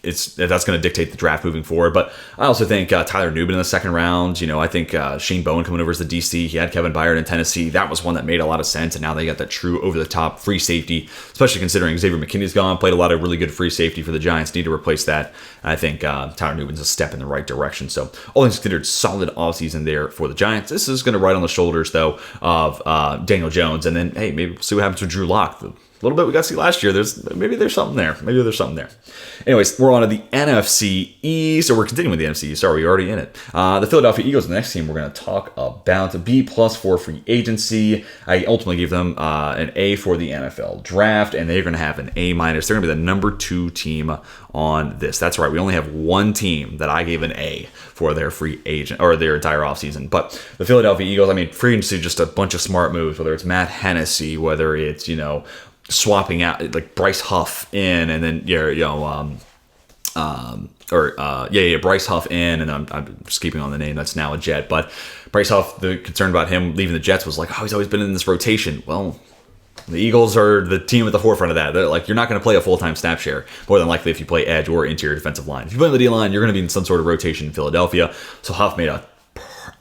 that's going to dictate the draft moving forward. But I also think Tyler Nubin in the second round, I think Shane Bowen coming over as the DC, he had Kevin Byard in Tennessee. That was one that made a lot of sense. And now they got that true over-the-top free safety, especially considering Xavier McKinney's gone, played a lot of really good free safety for the Giants, need to replace that. I think Tyler Nubin's a step in the right direction. So all things considered, solid offseason there for the Giants. This is going to ride on the shoulders, though, of Daniel Jones. And then, hey, maybe we'll see what happens with Drew Lock. A little bit we got to see last year. There's something there. Anyways, we're on to the NFC East, or we're continuing with the NFC East. Sorry, we're already in it. The Philadelphia Eagles, the next team we're going to talk about. The B plus for free agency. I ultimately gave them an A for the NFL draft, and they're going to have an A minus. They're going to be the number 2 team on this. That's right. We only have one team that I gave an A for their free agent or their entire offseason. But the Philadelphia Eagles, free agency, just a bunch of smart moves, whether it's Matt Hennessy, whether it's, swapping out like Bryce Huff in, and then Bryce Huff in, and I'm just keeping on the name that's now a Jet, but Bryce Huff, the concern about him leaving the Jets was like, he's always been in this rotation. Well, the Eagles are the team at the forefront of that. They're like, you're not going to play a full-time snap share, more than likely if you play edge or interior defensive line. If you play on the D-line, you're going to be in some sort of rotation in Philadelphia. So Huff made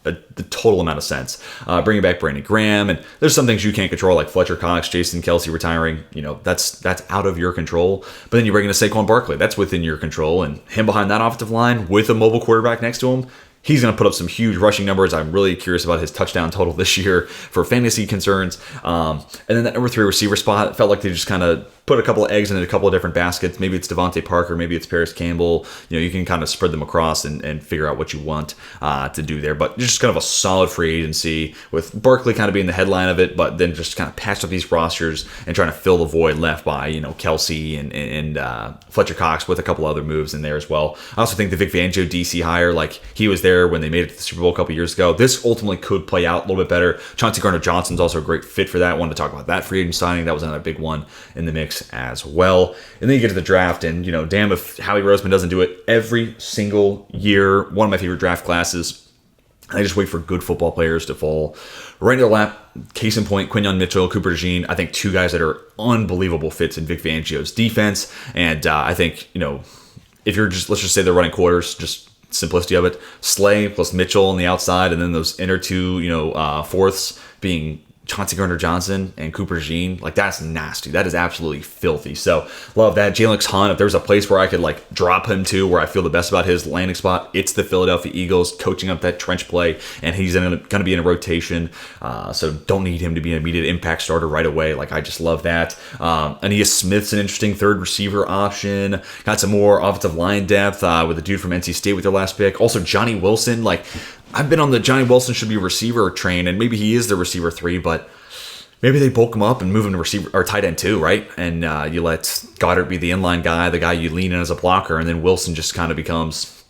the total amount of sense. Bringing back Brandon Graham, and there's some things you can't control, like Fletcher Cox, Jason Kelsey retiring. That's out of your control. But then you bring in a Saquon Barkley, that's within your control, and him behind that offensive line with a mobile quarterback next to him, he's going to put up some huge rushing numbers. I'm really curious about his touchdown total this year for fantasy concerns. And then that number 3 receiver spot, felt like they just kind of put a couple of eggs in a couple of different baskets. Maybe it's Devontae Parker, maybe it's Paris Campbell. You can kind of spread them across and figure out what you want to do there. But just kind of a solid free agency with Barkley kind of being the headline of it, but then just kind of patched up these rosters and trying to fill the void left by, Kelsey and Fletcher Cox with a couple other moves in there as well. I also think the Vic Fangio DC hire, like he was there when they made it to the Super Bowl a couple years ago. This ultimately could play out a little bit better. Chauncey Gardner-Johnson's also a great fit for that. Wanted to talk about that free agent signing. That was another big one in the mix as well. And then you get to the draft, and damn if Howie Roseman doesn't do it every single year. One of my favorite draft classes. I just wait for good football players to fall right in their lap. Case in point, Quinyon Mitchell, Cooper DeJean. I think 2 guys that are unbelievable fits in Vic Fangio's defense. And I think, if you're let's just say they're running quarters, just simplicity of it, Slay plus Mitchell on the outside, and then those inner 2, fourths being Chauncey Gardner-Johnson and Cooper DeJean, like that's nasty. That is absolutely filthy. So love that. Jalen Hunt, if there's a place where I could like drop him to where I feel the best about his landing spot, it's the Philadelphia Eagles, coaching up that trench play, and he's going to be in a rotation. So don't need him to be an immediate impact starter right away. Like I just love that. Aeneas Smith's an interesting third receiver option. Got some more offensive line depth with a dude from NC State with their last pick. Also Johnny Wilson, like I've been on the Johnny Wilson should be receiver train, and maybe he is the receiver 3, but maybe they bulk him up and move him to receiver or tight end too, right? And you let Goddard be the inline guy, the guy you lean in as a blocker, and then Wilson just kind of becomes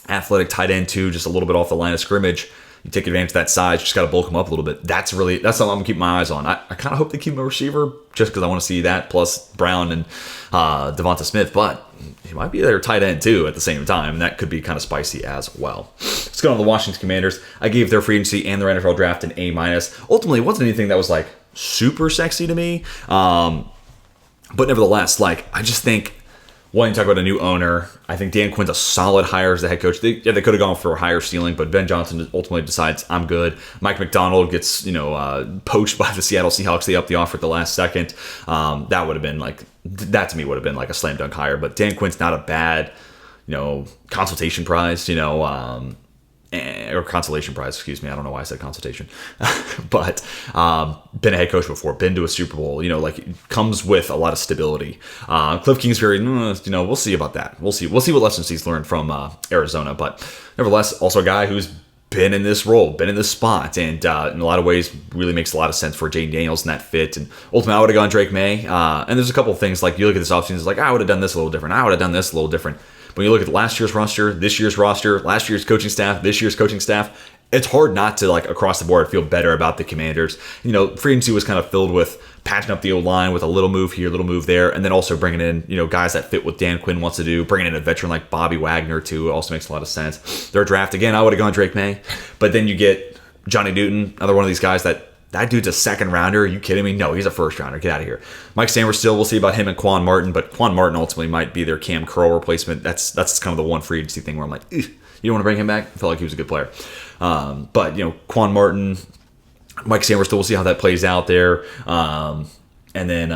athletic tight end too, just a little bit off the line of scrimmage. You take advantage of that size, just got to bulk him up a little bit. That's something I'm going to keep my eyes on. I kind of hope they keep him a receiver just because I want to see that, plus Brown and Devonta Smith, but he might be their tight end too at the same time, and that could be kind of spicy as well. Let's go on to the Washington Commanders. I gave their free agency and their NFL draft an A-. Ultimately, it wasn't anything that was like super sexy to me, but nevertheless, like I just think, one, you talk about a new owner. I think Dan Quinn's a solid hire as the head coach. They could have gone for a higher ceiling, but Ben Johnson ultimately decides, I'm good. Mike McDonald gets, poached by the Seattle Seahawks. They upped the offer at the last second. That would have been that to me would have been like a slam dunk hire. But Dan Quinn's not a bad, consultation prize, or consolation prize, excuse me. I don't know why I said consultation, but been a head coach before, been to a Super Bowl, comes with a lot of stability. Cliff Kingsbury, we'll see about that. We'll see what lessons he's learned from Arizona, but nevertheless, also a guy who's been in this role, been in this spot, and in a lot of ways really makes a lot of sense for Jane Daniels and that fit. And ultimately, I would have gone Drake May. And there's a couple of things, like you look at this offseason, it's like, I would have done this a little different. I would have done this a little different. When you look at last year's roster, this year's roster, last year's coaching staff, this year's coaching staff, it's hard not to, across the board, feel better about the Commanders. Free agency was kind of filled with patching up the O-line with a little move here, a little move there, and then also bringing in, guys that fit what Dan Quinn wants to do. Bringing in a veteran like Bobby Wagner, too, also makes a lot of sense. Their draft, again, I would have gone Drake May, but then you get Johnny Newton, another one of these guys that dude's a second rounder. Are you kidding me? No, he's a first rounder. Get out of here. Mike Sainristil, we'll see about him and Quan Martin, but Quan Martin ultimately might be their Cam Curl replacement. That's kind of the one free agency thing where I'm like, you don't want to bring him back? I felt like he was a good player. But, Quan Martin, Mike Sainristil, we'll see how that plays out there. And then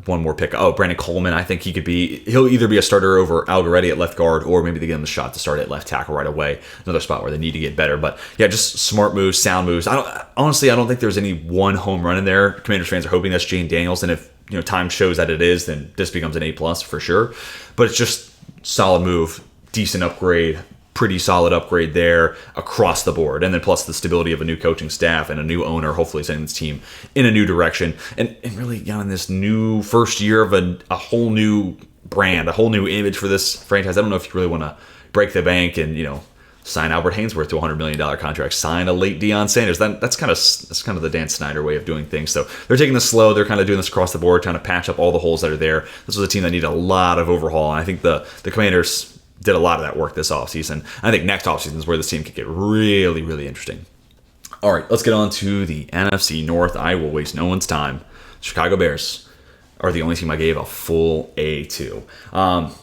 one more pick. Oh, Brandon Coleman. I think he'll either be a starter over Algoretti at left guard, or maybe they give him the shot to start at left tackle right away. Another spot where they need to get better. But yeah, just smart moves, sound moves. I don't think there's any one home run in there. Commanders fans are hoping that's Jane Daniels, and if time shows that it is, then this becomes an A+ for sure. But it's just solid move, decent upgrade. Pretty solid upgrade there across the board. And then plus the stability of a new coaching staff and a new owner, hopefully sending this team in a new direction. And really, in this new first year of a whole new brand, a whole new image for this franchise. I don't know if you really want to break the bank and, sign Albert Haynesworth to a $100 million contract, sign a late Deion Sanders. That's kind of the Dan Snyder way of doing things. So they're taking this slow. They're kind of doing this across the board, trying to patch up all the holes that are there. This was a team that needed a lot of overhaul. And I think the Commanders did a lot of that work this offseason. I think next offseason is where this team could get really, really interesting. All right, let's get on to the NFC North. I will waste no one's time. Chicago Bears are the only team I gave a full A to. And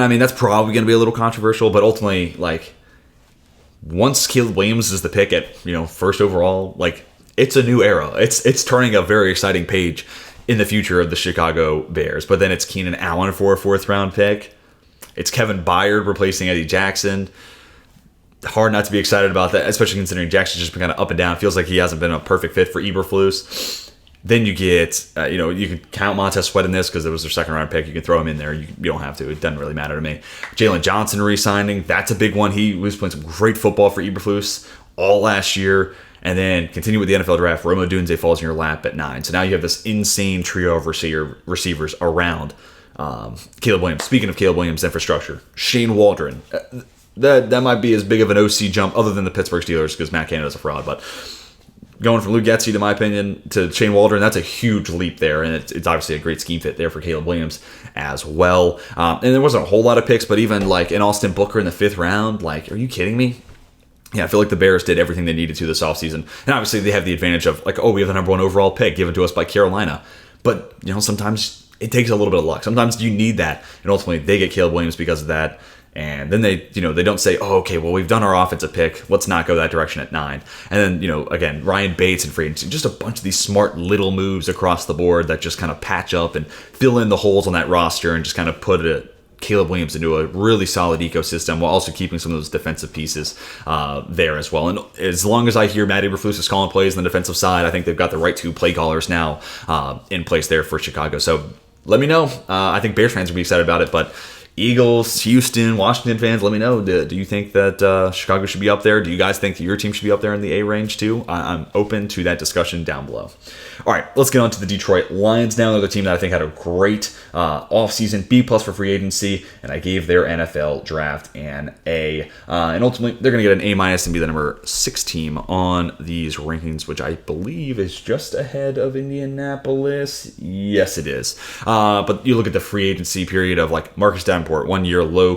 I mean, that's probably going to be a little controversial, but ultimately, once Caleb Williams is the pick at, first overall, it's a new era. It's turning a very exciting page in the future of the Chicago Bears. But then it's Keenan Allen for a fourth-round pick. It's Kevin Byard replacing Eddie Jackson. Hard not to be excited about that, especially considering Jackson's just been kind of up and down. It feels like he hasn't been a perfect fit for Eberflus. Then you get, you can count Montez Sweat in this because it was their second-round pick. You can throw him in there. You don't have to. It doesn't really matter to me. Jalen Johnson re-signing. That's a big one. He was playing some great football for Eberflus all last year. And then continue with the NFL draft. Rome Odunze falls in your lap at 9. So now you have this insane trio of receivers around Caleb Williams. Speaking of Caleb Williams' infrastructure, Shane Waldron. That might be as big of an OC jump other than the Pittsburgh Steelers because Matt Canada's a fraud. But going from Lou Getsy, to my opinion, to Shane Waldron, that's a huge leap there. And it's obviously a great scheme fit there for Caleb Williams as well. And there wasn't a whole lot of picks, but even an Austin Booker in the 5th round, are you kidding me? Yeah, I feel like the Bears did everything they needed to this offseason. And obviously they have the advantage of, we have the number 1 overall pick given to us by Carolina. But, sometimes it takes a little bit of luck. Sometimes you need that. And ultimately they get Caleb Williams because of that. And then they don't say, we've done our offensive pick. Let's not go that direction at 9. And then, again, Ryan Bates and free agency, just a bunch of these smart little moves across the board that just kind of patch up and fill in the holes on that roster and just kind of put Caleb Williams into a really solid ecosystem while also keeping some of those defensive pieces there as well. And as long as I hear Matt Eberflus is calling plays on the defensive side, I think they've got the right 2 play callers now in place there for Chicago. So let me know. I think Bears fans will be excited about it, but Eagles, Houston, Washington fans, let me know. Do you think that Chicago should be up there? Do you guys think that your team should be up there in the A range too? I'm open to that discussion down below. All right, let's get on to the Detroit Lions now. They're the team that I think had a great offseason, B+ for free agency, and I gave their NFL draft an A. And ultimately, they're going to get an A- and be the number 6 team on these rankings, which I believe is just ahead of Indianapolis. Yes, it is. But you look at the free agency period of like Marcus Davenport, 1 year low,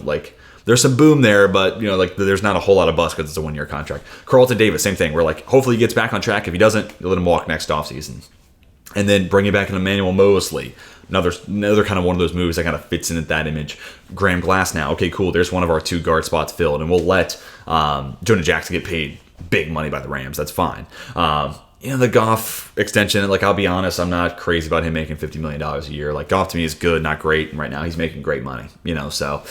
like there's some boom there, but like there's not a whole lot of bust because it's a 1 year contract. Carlton Davis, same thing. We're like, hopefully he gets back on track. If he doesn't, you'll let him walk next offseason. And then bring it back in Emmanuel Mosley. Another kind of one of those moves that kind of fits into that image. Graham Glass now. Okay, cool. There's one of our 2 guard spots filled, and we'll let Jonah Jackson get paid big money by the Rams. That's fine. The Goff extension, like I'll be honest, I'm not crazy about him making $50 million a year. Like Goff to me is good, not great. And right now he's making great money, so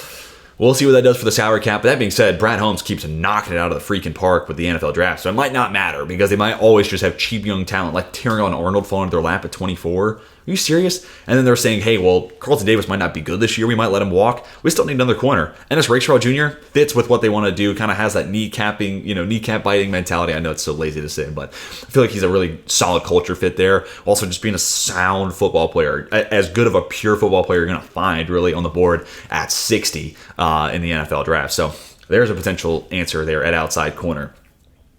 we'll see what that does for the salary cap. But that being said, Brad Holmes keeps knocking it out of the freaking park with the NFL draft. So it might not matter because they might always just have cheap young talent like Terrion Arnold falling into their lap at 24. Are you serious? And then they're saying, hey, well, Carlton Davis might not be good this year. We might let him walk. We still need another corner. Ennis Rakestraw Jr. fits with what they want to do, kind of has that kneecap biting mentality. I know it's so lazy to say, but I feel like he's a really solid culture fit there. Also, just being a sound football player, as good of a pure football player you're going to find really on the board at 60 in the NFL draft. So there's a potential answer there at outside corner.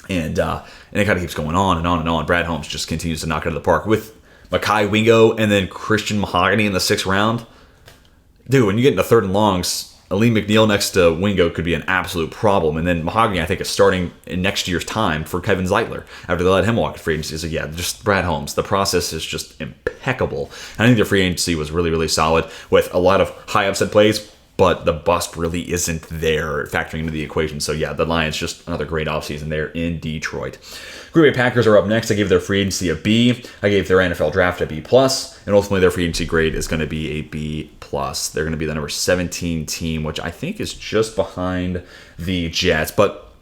And it kind of keeps going on and on and on. Brad Holmes just continues to knock it out of the park with Mekhi Wingo and then Christian Mahogany in the 6th round. Dude, when you get into 3rd and longs, Aleem McNeil next to Wingo could be an absolute problem. And then Mahogany, I think, is starting in next year's time for Kevin Zeitler after they let him walk at free agency. So, yeah, just Brad Holmes. The process is just impeccable. And I think their free agency was really, really solid with a lot of high upside plays, but the bust really isn't there factoring into the equation. So, yeah, the Lions, just another great offseason there in Detroit. Green Bay Packers are up next. I gave their free agency a B. I gave their NFL draft a B+. And ultimately, their free agency grade is going to be a B+. They're going to be the number 17 team, which I think is just behind the Jets. But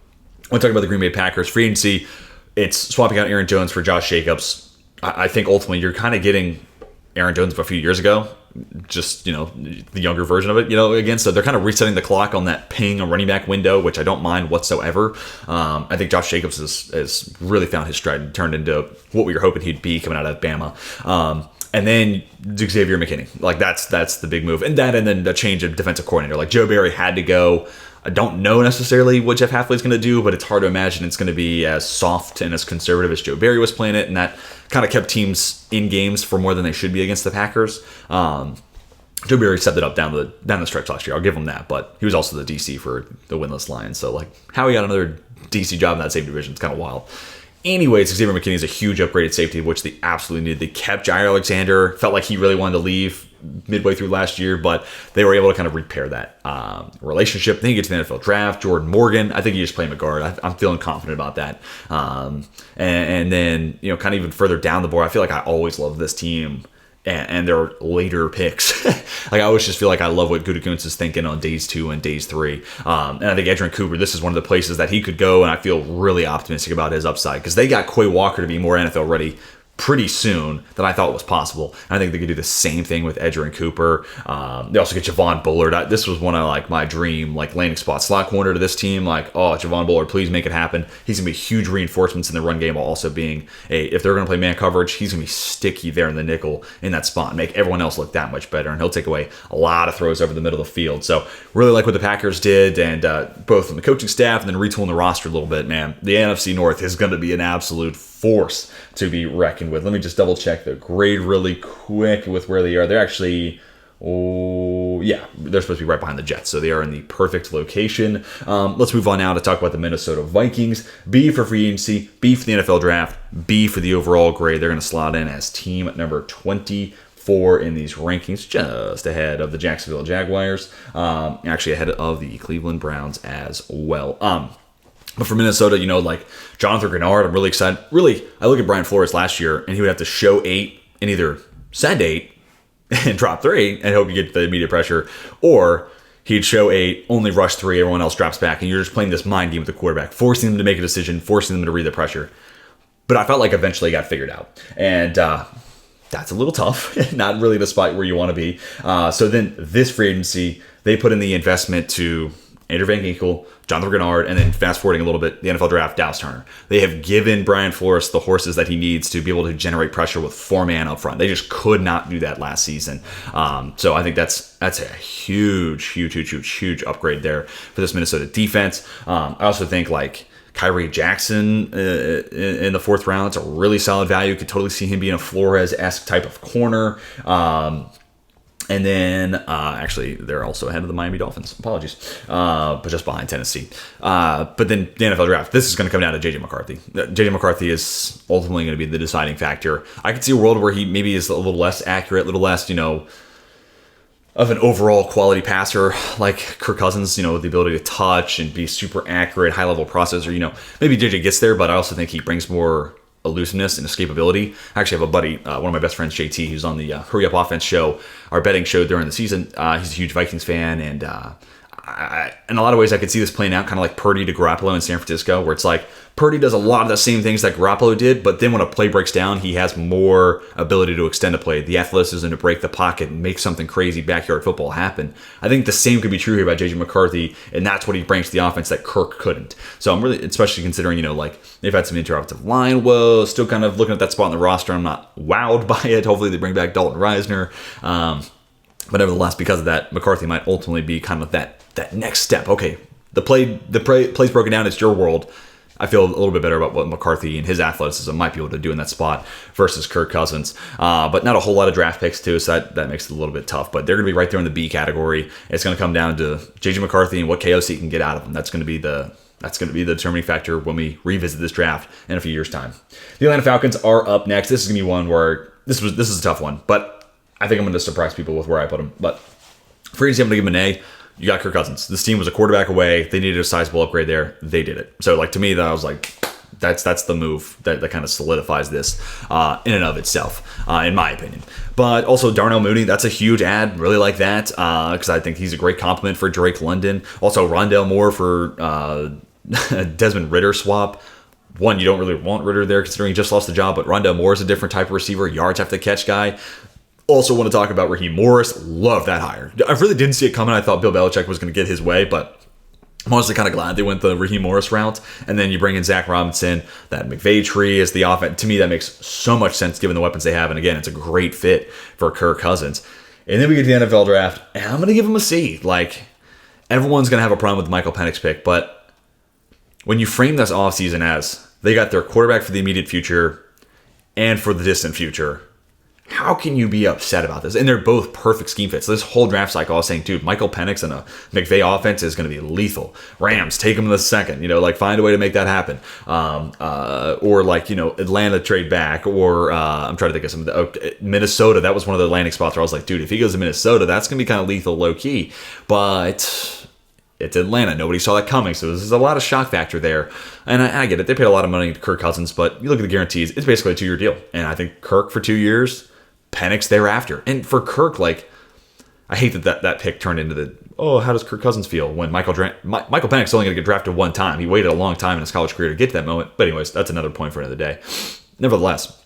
when talking about the Green Bay Packers, free agency, it's swapping out Aaron Jones for Josh Jacobs. I think ultimately you're kind of getting Aaron Jones of a few years ago, just, the younger version of it, again. So they're kind of resetting the clock on that paying a running back window, which I don't mind whatsoever. I think Josh Jacobs has really found his stride and turned into what we were hoping he'd be coming out of Bama. And then Xavier McKinney, like that's the big move. And then the change of defensive coordinator, like Joe Barry had to go. I don't know necessarily what Jeff Hafley's going to do, but it's hard to imagine it's going to be as soft and as conservative as Joe Barry was playing it, and that kind of kept teams in games for more than they should be against the Packers. Joe Barry stepped it up down the stretch last year. I'll give him that, but he was also the DC for the winless Lions. So like how he got another DC job in that same division is kind of wild. Anyways, Xavier McKinney is a huge upgraded safety, which they absolutely needed. They kept Jair Alexander. Felt like he really wanted to leave midway through last year, but they were able to kind of repair that relationship. Then you get to the NFL draft. Jordan Morgan, I think you just play him at guard. I'm feeling confident about that. And then, kind of even further down the board, I feel like I always love this team and their later picks. Like I always just feel like I love what Gutekunst is thinking on days 2 and days 3. And I think Edgerrin Cooper, this is one of the places that he could go, and I feel really optimistic about his upside because they got Quay Walker to be more NFL ready pretty soon than I thought was possible. And I think they could do the same thing with Edgerrin Cooper. They also get Javon Bullard. This was one of my dream landing spot slot corner to this team. Javon Bullard, please make it happen. He's gonna be huge reinforcements in the run game while also being if they're gonna play man coverage, he's gonna be sticky there in the nickel in that spot and make everyone else look that much better. And he'll take away a lot of throws over the middle of the field. So really like what the Packers did, and both from the coaching staff and then retooling the roster a little bit, man. The NFC North is gonna be an absolute force to be reckoned with. Let me just double check the grade really quick with where they are. They're actually, they're supposed to be right behind the Jets, so they are in the perfect location. Let's move on now to talk about the Minnesota Vikings. B for free agency, B for the NFL draft, B for the overall grade. They're going to slot in as team number 24 in these rankings, just ahead of the Jacksonville Jaguars, actually ahead of the Cleveland Browns as well. But for Minnesota, Jonathan Grenard, I'm really excited. Really, I look at Brian Flores last year, and he would have to show 8 and either send 8 and drop 3 and hope you get the immediate pressure, or he'd show 8, only rush 3, everyone else drops back, and you're just playing this mind game with the quarterback, forcing them to make a decision, forcing them to read the pressure. But I felt like eventually it got figured out. And That's a little tough. Not really the spot where you want to be. So then this free agency, they put in the investment to Andrew Van Ginkel, Jonathan Grenard, and then fast forwarding a little bit, the NFL draft, Dallas Turner. They have given Brian Flores the horses that he needs to be able to generate pressure with 4-man up front. They just could not do that last season. So I think that's a huge upgrade there for this Minnesota defense. I also think like Kyrie Jackson in the 4th round, it's a really solid value. Could totally see him being a Flores-esque type of corner. And then, actually, they're also ahead of the Miami Dolphins. Apologies. But just behind Tennessee. But then the NFL draft, this is going to come down to J.J. McCarthy. J.J. McCarthy is ultimately going to be the deciding factor. I could see a world where he maybe is a little less accurate, a little less, of an overall quality passer like Kirk Cousins, with the ability to touch and be super accurate, high-level processor. Maybe J.J. gets there, but I also think he brings more elusiveness and escapability. I actually have a buddy, one of my best friends, JT, who's on the Hurry Up Offense show, our betting show during the season. He's a huge Vikings fan, and in a lot of ways I could see this playing out kind of like Purdy to Garoppolo in San Francisco, where it's like Purdy does a lot of the same things that Garoppolo did, but then when a play breaks down, he has more ability to extend a play, the athleticism to break the pocket and make something crazy backyard football happen. I think the same could be true here about J.J. McCarthy, and that's what he brings to the offense that Kirk couldn't. So I'm really, especially considering, they've had some interruptive line woes, still kind of looking at that spot in the roster. I'm not wowed by it. Hopefully they bring back Dalton Reisner. But nevertheless, because of that, McCarthy might ultimately be kind of that next step. Okay, the play's broken down. It's your world. I feel a little bit better about what McCarthy and his athleticism might be able to do in that spot versus Kirk Cousins. But not a whole lot of draft picks too, so that makes it a little bit tough. But they're going to be right there in the B category. It's going to come down to J.J. McCarthy and what KOC can get out of him. That's going to be the determining factor when we revisit this draft in a few years' time. The Atlanta Falcons are up next. This is going to be one where this is a tough one, but I think I'm going to surprise people with where I put them. But free agency, I'm going to give them an A. You got Kirk Cousins. This team was a quarterback away. They needed a sizable upgrade there. They did it. So, to me, that I was like, that's the move that kind of solidifies this in and of itself, in my opinion. But also Darnell Mooney, that's a huge ad. Really like that because I think he's a great compliment for Drake London. Also, Rondale Moore for Desmond Ridder swap. One, you don't really want Ridder there considering he just lost the job, but Rondale Moore is a different type of receiver, yards after the catch guy. Also want to talk about Raheem Morris. Love that hire. I really didn't see it coming. I thought Bill Belichick was going to get his way, but I'm honestly kind of glad they went the Raheem Morris route. And then you bring in Zach Robinson. That McVay tree is the offense. To me, that makes so much sense given the weapons they have. And again, it's a great fit for Kirk Cousins. And then we get to the NFL draft, and I'm going to give him a C. Everyone's going to have a problem with the Michael Penix pick, but when you frame this offseason as they got their quarterback for the immediate future and for the distant future, how can you be upset about this? And they're both perfect scheme fits. This whole draft cycle, I was saying, dude, Michael Penix and a McVay offense is going to be lethal. Rams, take him in the second. Find a way to make that happen. Or Atlanta trade back. Or I'm trying to think of some. Minnesota, that was one of the landing spots where I was like, dude, if he goes to Minnesota, that's going to be kind of lethal, low key. But it's Atlanta. Nobody saw that coming. So there's a lot of shock factor there. And I get it. They paid a lot of money to Kirk Cousins, but you look at the guarantees, it's basically a 2-year deal. And I think Kirk for 2 years, Penix thereafter. And for Kirk, I hate that pick turned into how does Kirk Cousins feel when Michael Penix is only going to get drafted one time. He waited a long time in his college career to get to that moment. But anyways, that's another point for another day. Nevertheless,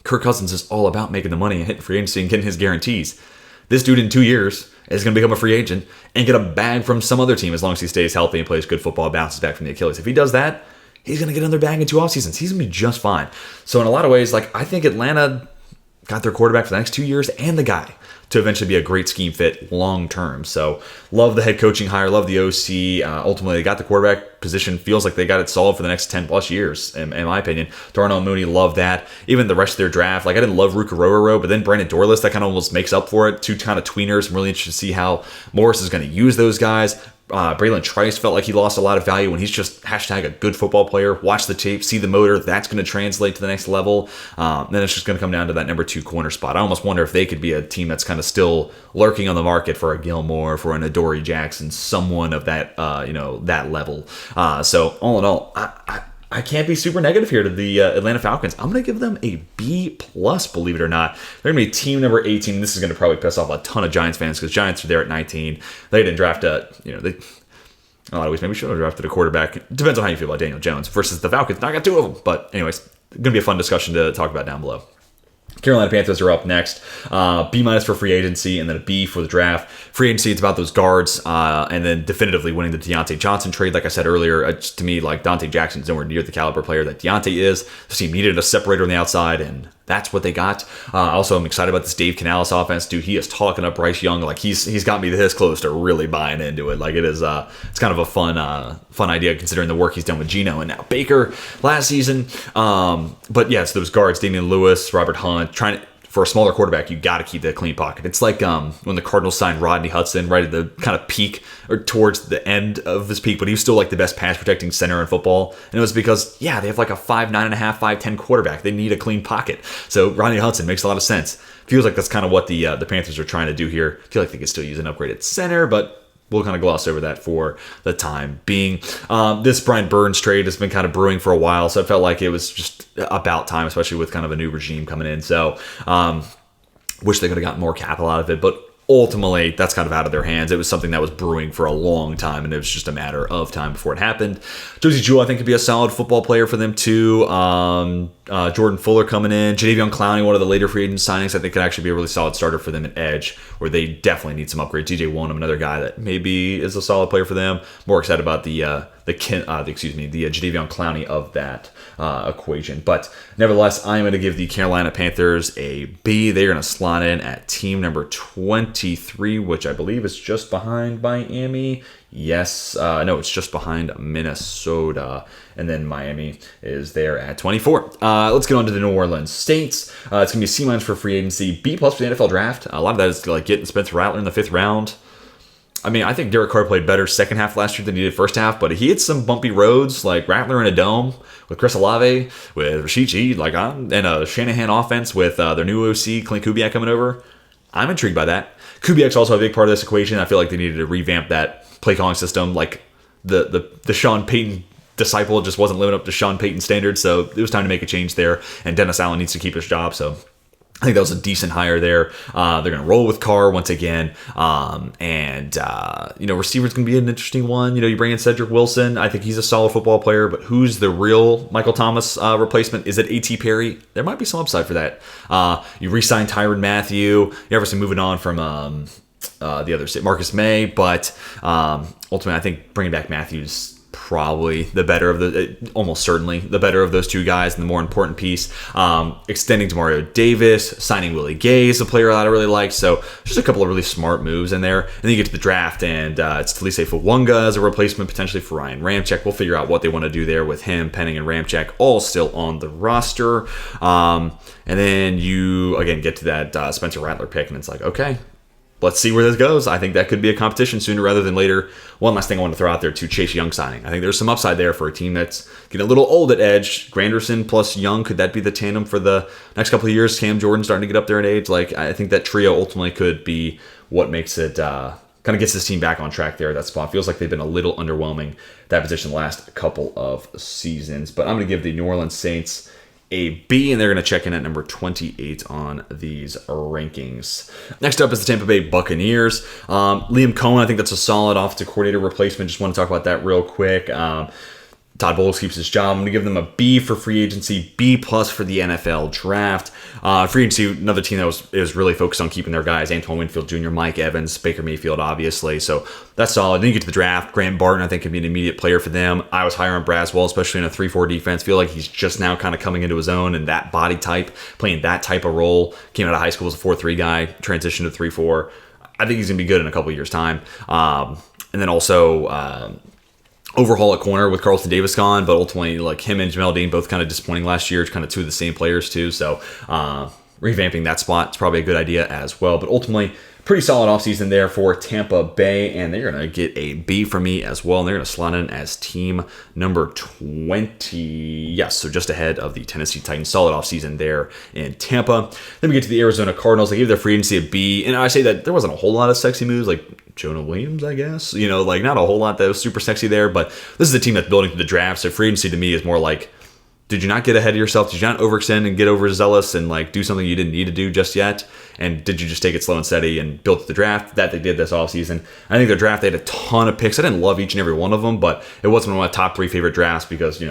Kirk Cousins is all about making the money and hitting free agency and getting his guarantees. This dude in 2 years is going to become a free agent and get a bag from some other team as long as he stays healthy and plays good football, bounces back from the Achilles. If he does that, he's going to get another bag in 2 offseasons. He's going to be just fine. So in a lot of ways, I think Atlanta got their quarterback for the next 2 years and the guy to eventually be a great scheme fit long term. So love the head coaching hire, love the OC. Ultimately, they got the quarterback position. Feels like they got it solved for the next 10 plus years, in my opinion. Darnell Mooney, love that. Even the rest of their draft, I didn't love Rukaroro, but then Brandon Dorless, that kind of almost makes up for it. 2 kind of tweeners. I'm really interested to see how Morris is going to use those guys. Braylon Trice felt like he lost a lot of value when he's just hashtag a good football player. Watch the tape, see the motor. That's going to translate to the next level. Then it's just going to come down to that number 2 corner spot. I almost wonder if they could be a team that's kind of still lurking on the market for a Gilmore, for an Adoree Jackson, someone of that, that level. So all in all, I can't be super negative here to the Atlanta Falcons. I'm going to give them a B+, believe it or not. They're going to be team number 18. This is going to probably piss off a ton of Giants fans because Giants are there at 19. They didn't draft a lot of ways, maybe we should have drafted a quarterback. It depends on how you feel about Daniel Jones versus the Falcons. I got 2 of them. But anyways, going to be a fun discussion to talk about down below. Carolina Panthers are up next. B- for free agency and then a B for the draft. Free agency, it's about those guards, and then definitively winning the Deontay Johnson trade. Like I said earlier, just to me, like Dante Jackson's nowhere near the caliber player that Deontay is. This team needed a separator on the outside, and that's what they got. Also, I'm excited about this Dave Canales offense, dude. He is talking up Bryce Young. Like he's got me this close to really buying into it. Like it is, it's kind of a fun idea considering the work he's done with Geno and now Baker last season. But yeah, it's those guards, Damian Lewis, Robert Hunt, for a smaller quarterback, you got to keep that clean pocket. It's like when the Cardinals signed Rodney Hudson right at the kind of peak or towards the end of his peak, but he was still like the best pass protecting center in football. And it was because, they have like a 5'9.5", 5'10" quarterback. They need a clean pocket. So Rodney Hudson makes a lot of sense. Feels like that's kind of what the Panthers are trying to do here. I feel like they could still use an upgraded center, but we'll kind of gloss over that for the time being. This Brian Burns trade has been kind of brewing for a while, so it felt like it was just about time, especially with kind of a new regime coming in. So wish they could have gotten more capital out of it, but ultimately that's kind of out of their hands. It was something that was brewing for a long time, and it was just a matter of time before it happened. Josie Jewell, I think, could be a solid football player for them too. Jordan Fuller coming in. Jadeveon Clowney, one of the later free agent signings, I think could actually be a really solid starter for them at edge, where they definitely need some upgrades. DJ Wonnum, another guy that maybe is a solid player for them. More excited about the Jadeveon Clowney of that equation. But nevertheless, I'm going to give the Carolina Panthers a B. They're going to slot in at team number 23, which I believe is just behind Miami. Yes, no, it's just behind Minnesota, and then Miami is there at 24. Let's get on to the New Orleans Saints. It's going to be C- for free agency, B+ for the NFL draft. A lot of that is like getting Spencer Rattler in the 5th round. I mean, I think Derek Carr played better second half last year than he did first half, but he hit some bumpy roads, like Rattler in a dome with Chris Olave, with Rashid Shaheed, and a Shanahan offense with their new OC, Clint Kubiak, coming over. I'm intrigued by that. Kubiak's also a big part of this equation. I feel like they needed to revamp that play calling system. Like the Sean Payton disciple just wasn't living up to Sean Payton's standards, so it was time to make a change there. And Dennis Allen needs to keep his job, so I think that was a decent hire there. They're going to roll with Carr once again. Receiver's going to be an interesting one. You bring in Cedric Wilson. I think he's a solid football player, but who's the real Michael Thomas replacement? Is it A.T. Perry? There might be some upside for that. You re-sign Tyrann Mathieu. You're obviously moving on from the other state, Marcus May, but ultimately I think bringing back Matthews probably the better of almost certainly the better of those two guys, and the more important piece. Extending to Mario Davis, signing Willie Gay is a player that I really like. So just a couple of really smart moves in there. And then you get to the draft, and it's Talise Fuwunga as a replacement potentially for Ryan Ramczyk. We'll figure out what they want to do there with him, Penning, and Ramczyk all still on the roster. And then you again get to that Spencer Rattler pick, and it's like, okay, let's see where this goes. I think that could be a competition sooner rather than later. One last thing I want to throw out there too, Chase Young signing. I think there's some upside there for a team that's getting a little old at edge. Granderson plus Young, could that be the tandem for the next couple of years? Cam Jordan starting to get up there in age. I think that trio ultimately could be what makes it kind of gets this team back on track there at that spot. Feels like they've been a little underwhelming that position the last couple of seasons. But I'm going to give the New Orleans Saints a B, and they're going to check in at number 28 on these rankings. Next up is the Tampa Bay Buccaneers. Liam Cohen, I think that's a solid offensive coordinator replacement. Just want to talk about that real quick. Todd Bowles keeps his job. I'm going to give them a B for free agency, B+ for the NFL draft. Free agency, another team that was really focused on keeping their guys, Antoine Winfield Jr., Mike Evans, Baker Mayfield, obviously. So that's solid. Then you get to the draft. Graham Barton, I think, could be an immediate player for them. I was higher on Braswell, especially in a 3-4 defense. Feel like he's just now kind of coming into his own, and that body type, playing that type of role. Came out of high school as a 4-3 guy, transitioned to 3-4. I think he's going to be good in a couple of years' time. And then also overhaul at corner with Carlton Davis gone, but ultimately him and Jamel Dean both kind of disappointing last year. It's kind of two of the same players too, so revamping that spot is probably a good idea as well. But ultimately, pretty solid offseason there for Tampa Bay, and they're going to get a B from me as well, and they're going to slot in as team number 20. Yes, so just ahead of the Tennessee Titans. Solid offseason there in Tampa. Then we get to the Arizona Cardinals. They gave their free agency a B, and I say that there wasn't a whole lot of sexy moves, like Jonah Williams, I guess. Not a whole lot that was super sexy there, but this is a team that's building to the draft, so free agency to me is more like, did you not get ahead of yourself? Did you not overextend and get overzealous and do something you didn't need to do just yet? And did you just take it slow and steady and build the draft? That they did this offseason. I think their draft, they had a ton of picks. I didn't love each and every one of them, but it wasn't one of my top 3 favorite drafts because,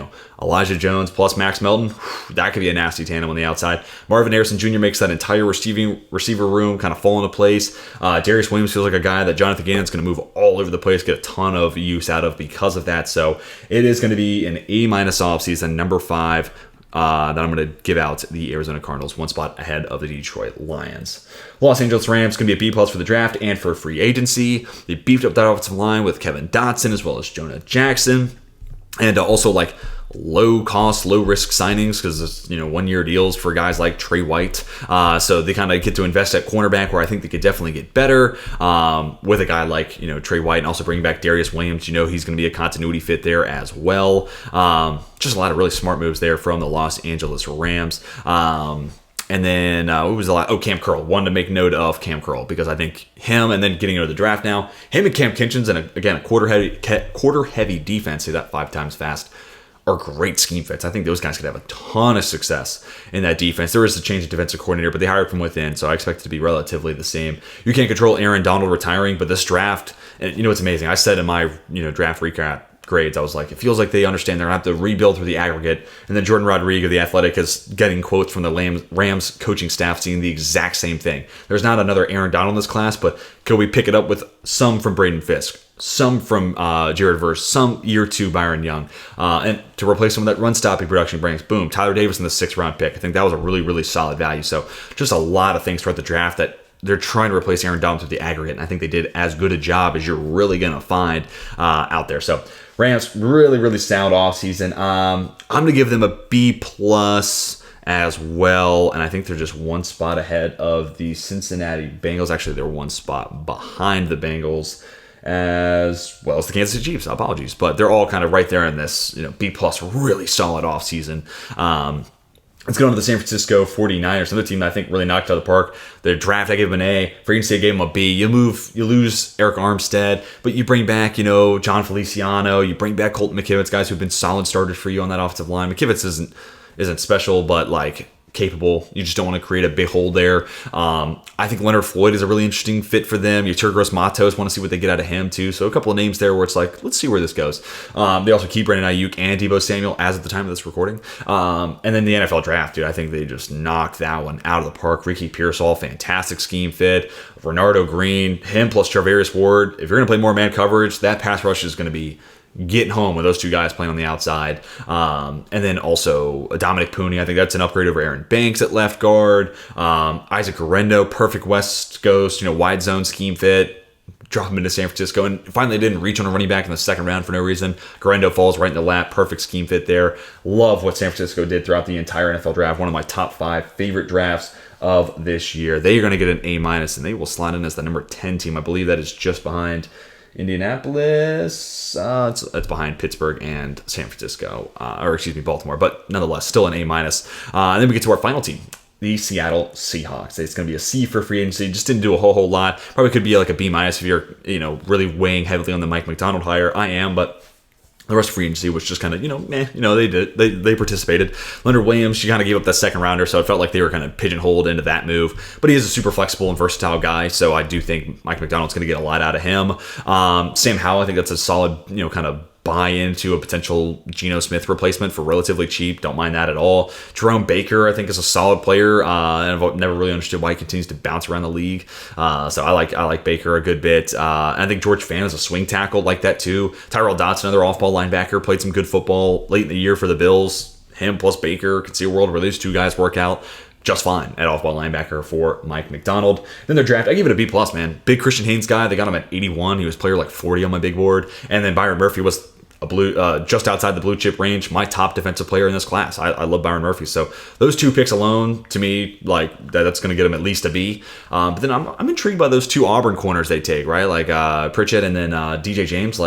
Elijah Jones plus Max Melton, that could be a nasty tandem on the outside. Marvin Harrison Jr. makes that entire receiver room kind of fall into place. Darius Williams feels like a guy that Jonathan Gannon's going to move all over the place, get a ton of use out of because of that. So it is going to be an A- offseason, number 5. That I'm going to give out the Arizona Cardinals, one spot ahead of the Detroit Lions. Los Angeles Rams going to be a B+ for the draft and for free agency. They beefed up that offensive line with Kevin Dotson as well as Jonah Jackson. And also like low cost, low risk signings because it's 1-year deals for guys like Trey White. So they kind of get to invest at cornerback where I think they could definitely get better with a guy like Trey White, and also bringing back Darius Williams. He's going to be a continuity fit there as well. Just a lot of really smart moves there from the Los Angeles Rams. And then what was the last? Oh, Cam Curl. Wanted to make note of Cam Curl because I think him, and then getting into the draft now, him and Cam Kinchins, and again a quarter heavy defense. Say that 5 times fast. Are great scheme fits. I think those guys could have a ton of success in that defense. There is a change of defensive coordinator, but they hired from within, so I expect it to be relatively the same. You can't control Aaron Donald retiring, but this draft, and it's amazing. I said in my draft recap grades, I was like, it feels like they understand they're going to have to rebuild through the aggregate. And then Jordan Rodriguez of The Athletic is getting quotes from the Rams coaching staff saying the exact same thing. There's not another Aaron Donald in this class, but could we pick it up with some from Braden Fisk, some from Jared Verse, some year 2 Byron Young, and to replace some of that run-stopping production brings, boom, Tyler Davis in the 6th-round pick. I think that was a really, really solid value. So just a lot of things throughout the draft that they're trying to replace Aaron Donald through the aggregate, and I think they did as good a job as you're really going to find out there. So Rams, really, really sound offseason. I'm going to give them a B+ as well, and I think they're just one spot ahead of the Cincinnati Bengals. Actually, they're one spot behind the Bengals, as well as the Kansas City Chiefs. Apologies, but they're all kind of right there in this B+, really solid offseason. Let's go on to the San Francisco 49ers, another team that I think really knocked out of the park. The draft, I gave them an A. Free agency, I gave them a B. You lose Eric Armstead, but you bring back, John Feliciano. You bring back Colton McKivitz, guys who've been solid starters for you on that offensive line. McKivitz isn't special, but capable. You just don't want to create a big hole there. I think Leonard Floyd is a really interesting fit for them. Yetur Gross-Matos, want to see what they get out of him too. So a couple of names there where it's like, let's see where this goes. They also keep Brandon Ayuk and Deebo Samuel as of the time of this recording. And then the NFL draft, dude, I think they just knocked that one out of the park. Ricky Pearsall, fantastic scheme fit. Renardo Green, him plus Charvarius Ward. If you're going to play more man coverage, that pass rush is going to be getting home with those two guys playing on the outside. And then also Dominic Pooney. I think that's an upgrade over Aaron Banks at left guard. Isaac Guerrero, perfect West Coast, wide zone scheme fit. Drop him into San Francisco. And finally, they didn't reach on a running back in the 2nd round for no reason. Guerrero falls right in the lap. Perfect scheme fit there. Love what San Francisco did throughout the entire NFL draft. One of my top 5 favorite drafts of this year. They are going to get an A-, and they will slide in as the number 10 team. I believe that is just behind Indianapolis, it's behind Pittsburgh and San Francisco, Baltimore, but nonetheless, still an A-. And then we get to our final team, the Seattle Seahawks. It's going to be a C for free agency. Just didn't do a whole lot. Probably could be like a B- if you're, really weighing heavily on the Mike McDonald hire. I am, but the rest of free agency was just kind of, they participated. Leonard Williams, she kind of gave up that 2nd rounder, so it felt like they were kind of pigeonholed into that move. But he is a super flexible and versatile guy, so I do think Mike McDonald's going to get a lot out of him. Sam Howell, I think that's a solid, kind of buy into a potential Geno Smith replacement for relatively cheap. Don't mind that at all. Jerome Baker, I think, is a solid player. And I've never really understood why he continues to bounce around the league. So I like Baker a good bit. I think George Fant is a swing tackle like that too. Tyrell Dodson, another off-ball linebacker, played some good football late in the year for the Bills. Him plus Baker, could see a world where these two guys work out just fine at off-ball linebacker for Mike McDonald. Then their draft, I give it a B+, man. Big Christian Haynes guy. They got him at 81. He was player 40 on my big board. And then Byron Murphy was just outside the blue chip range, my top defensive player in this class. I love Byron Murphy. So those 2 picks alone, to me, that's going to get him at least a B. But then I'm intrigued by those 2 Auburn corners they take, right? Pritchett and then DJ James.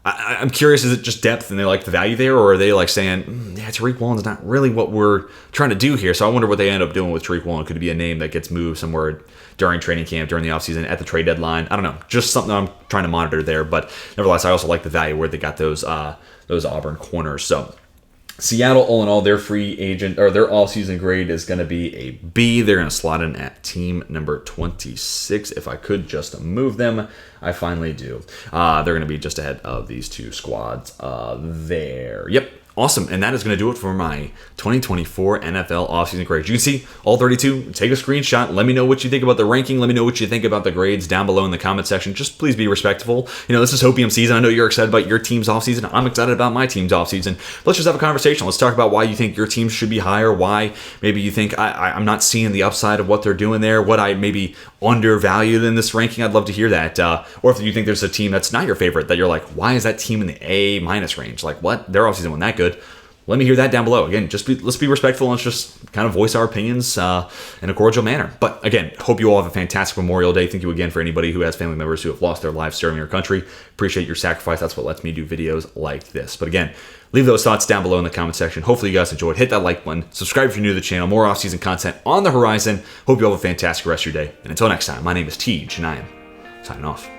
I'm curious, is it just depth and they like the value there, or are they saying, Tariq Woolen's not really what we're trying to do here? So I wonder what they end up doing with Tariq Woolen. Could it be a name that gets moved somewhere during training camp, during the offseason, at the trade deadline? I don't know. Just something I'm trying to monitor there. But nevertheless, I also like the value where they got those Auburn corners. So Seattle, all in all, their free agent or their all-season grade is going to be a B. They're going to slot in at team number 26. If I could just move them, I finally do. They're going to be just ahead of these 2 squads there. Yep. Awesome, and that is going to do it for my 2024 NFL offseason grades. You can see all 32. Take a screenshot. Let me know what you think about the ranking. Let me know what you think about the grades down below in the comment section. Just please be respectful. This is Hopium season. I know you're excited about your team's offseason. I'm excited about my team's offseason. Let's just have a conversation. Let's talk about why you think your team should be higher, why maybe you think I'm not seeing the upside of what they're doing there, what I maybe undervalued in this ranking. I'd love to hear that. Or if you think there's a team that's not your favorite, that you're like, why is that team in the A- range? Like, what? Their offseason wasn't that good. Let me hear that down below. Again, let's be respectful and let's just kind of voice our opinions in a cordial manner. But again, hope you all have a fantastic Memorial Day. Thank you again for anybody who has family members who have lost their lives serving your country. Appreciate your sacrifice. That's what lets me do videos like this. But again, leave those thoughts down below in the comment section. Hopefully you guys enjoyed. Hit that like button. Subscribe if you're new to the channel. More off-season content on the horizon. Hope you all have a fantastic rest of your day. And until next time, my name is Tej, and I am signing off.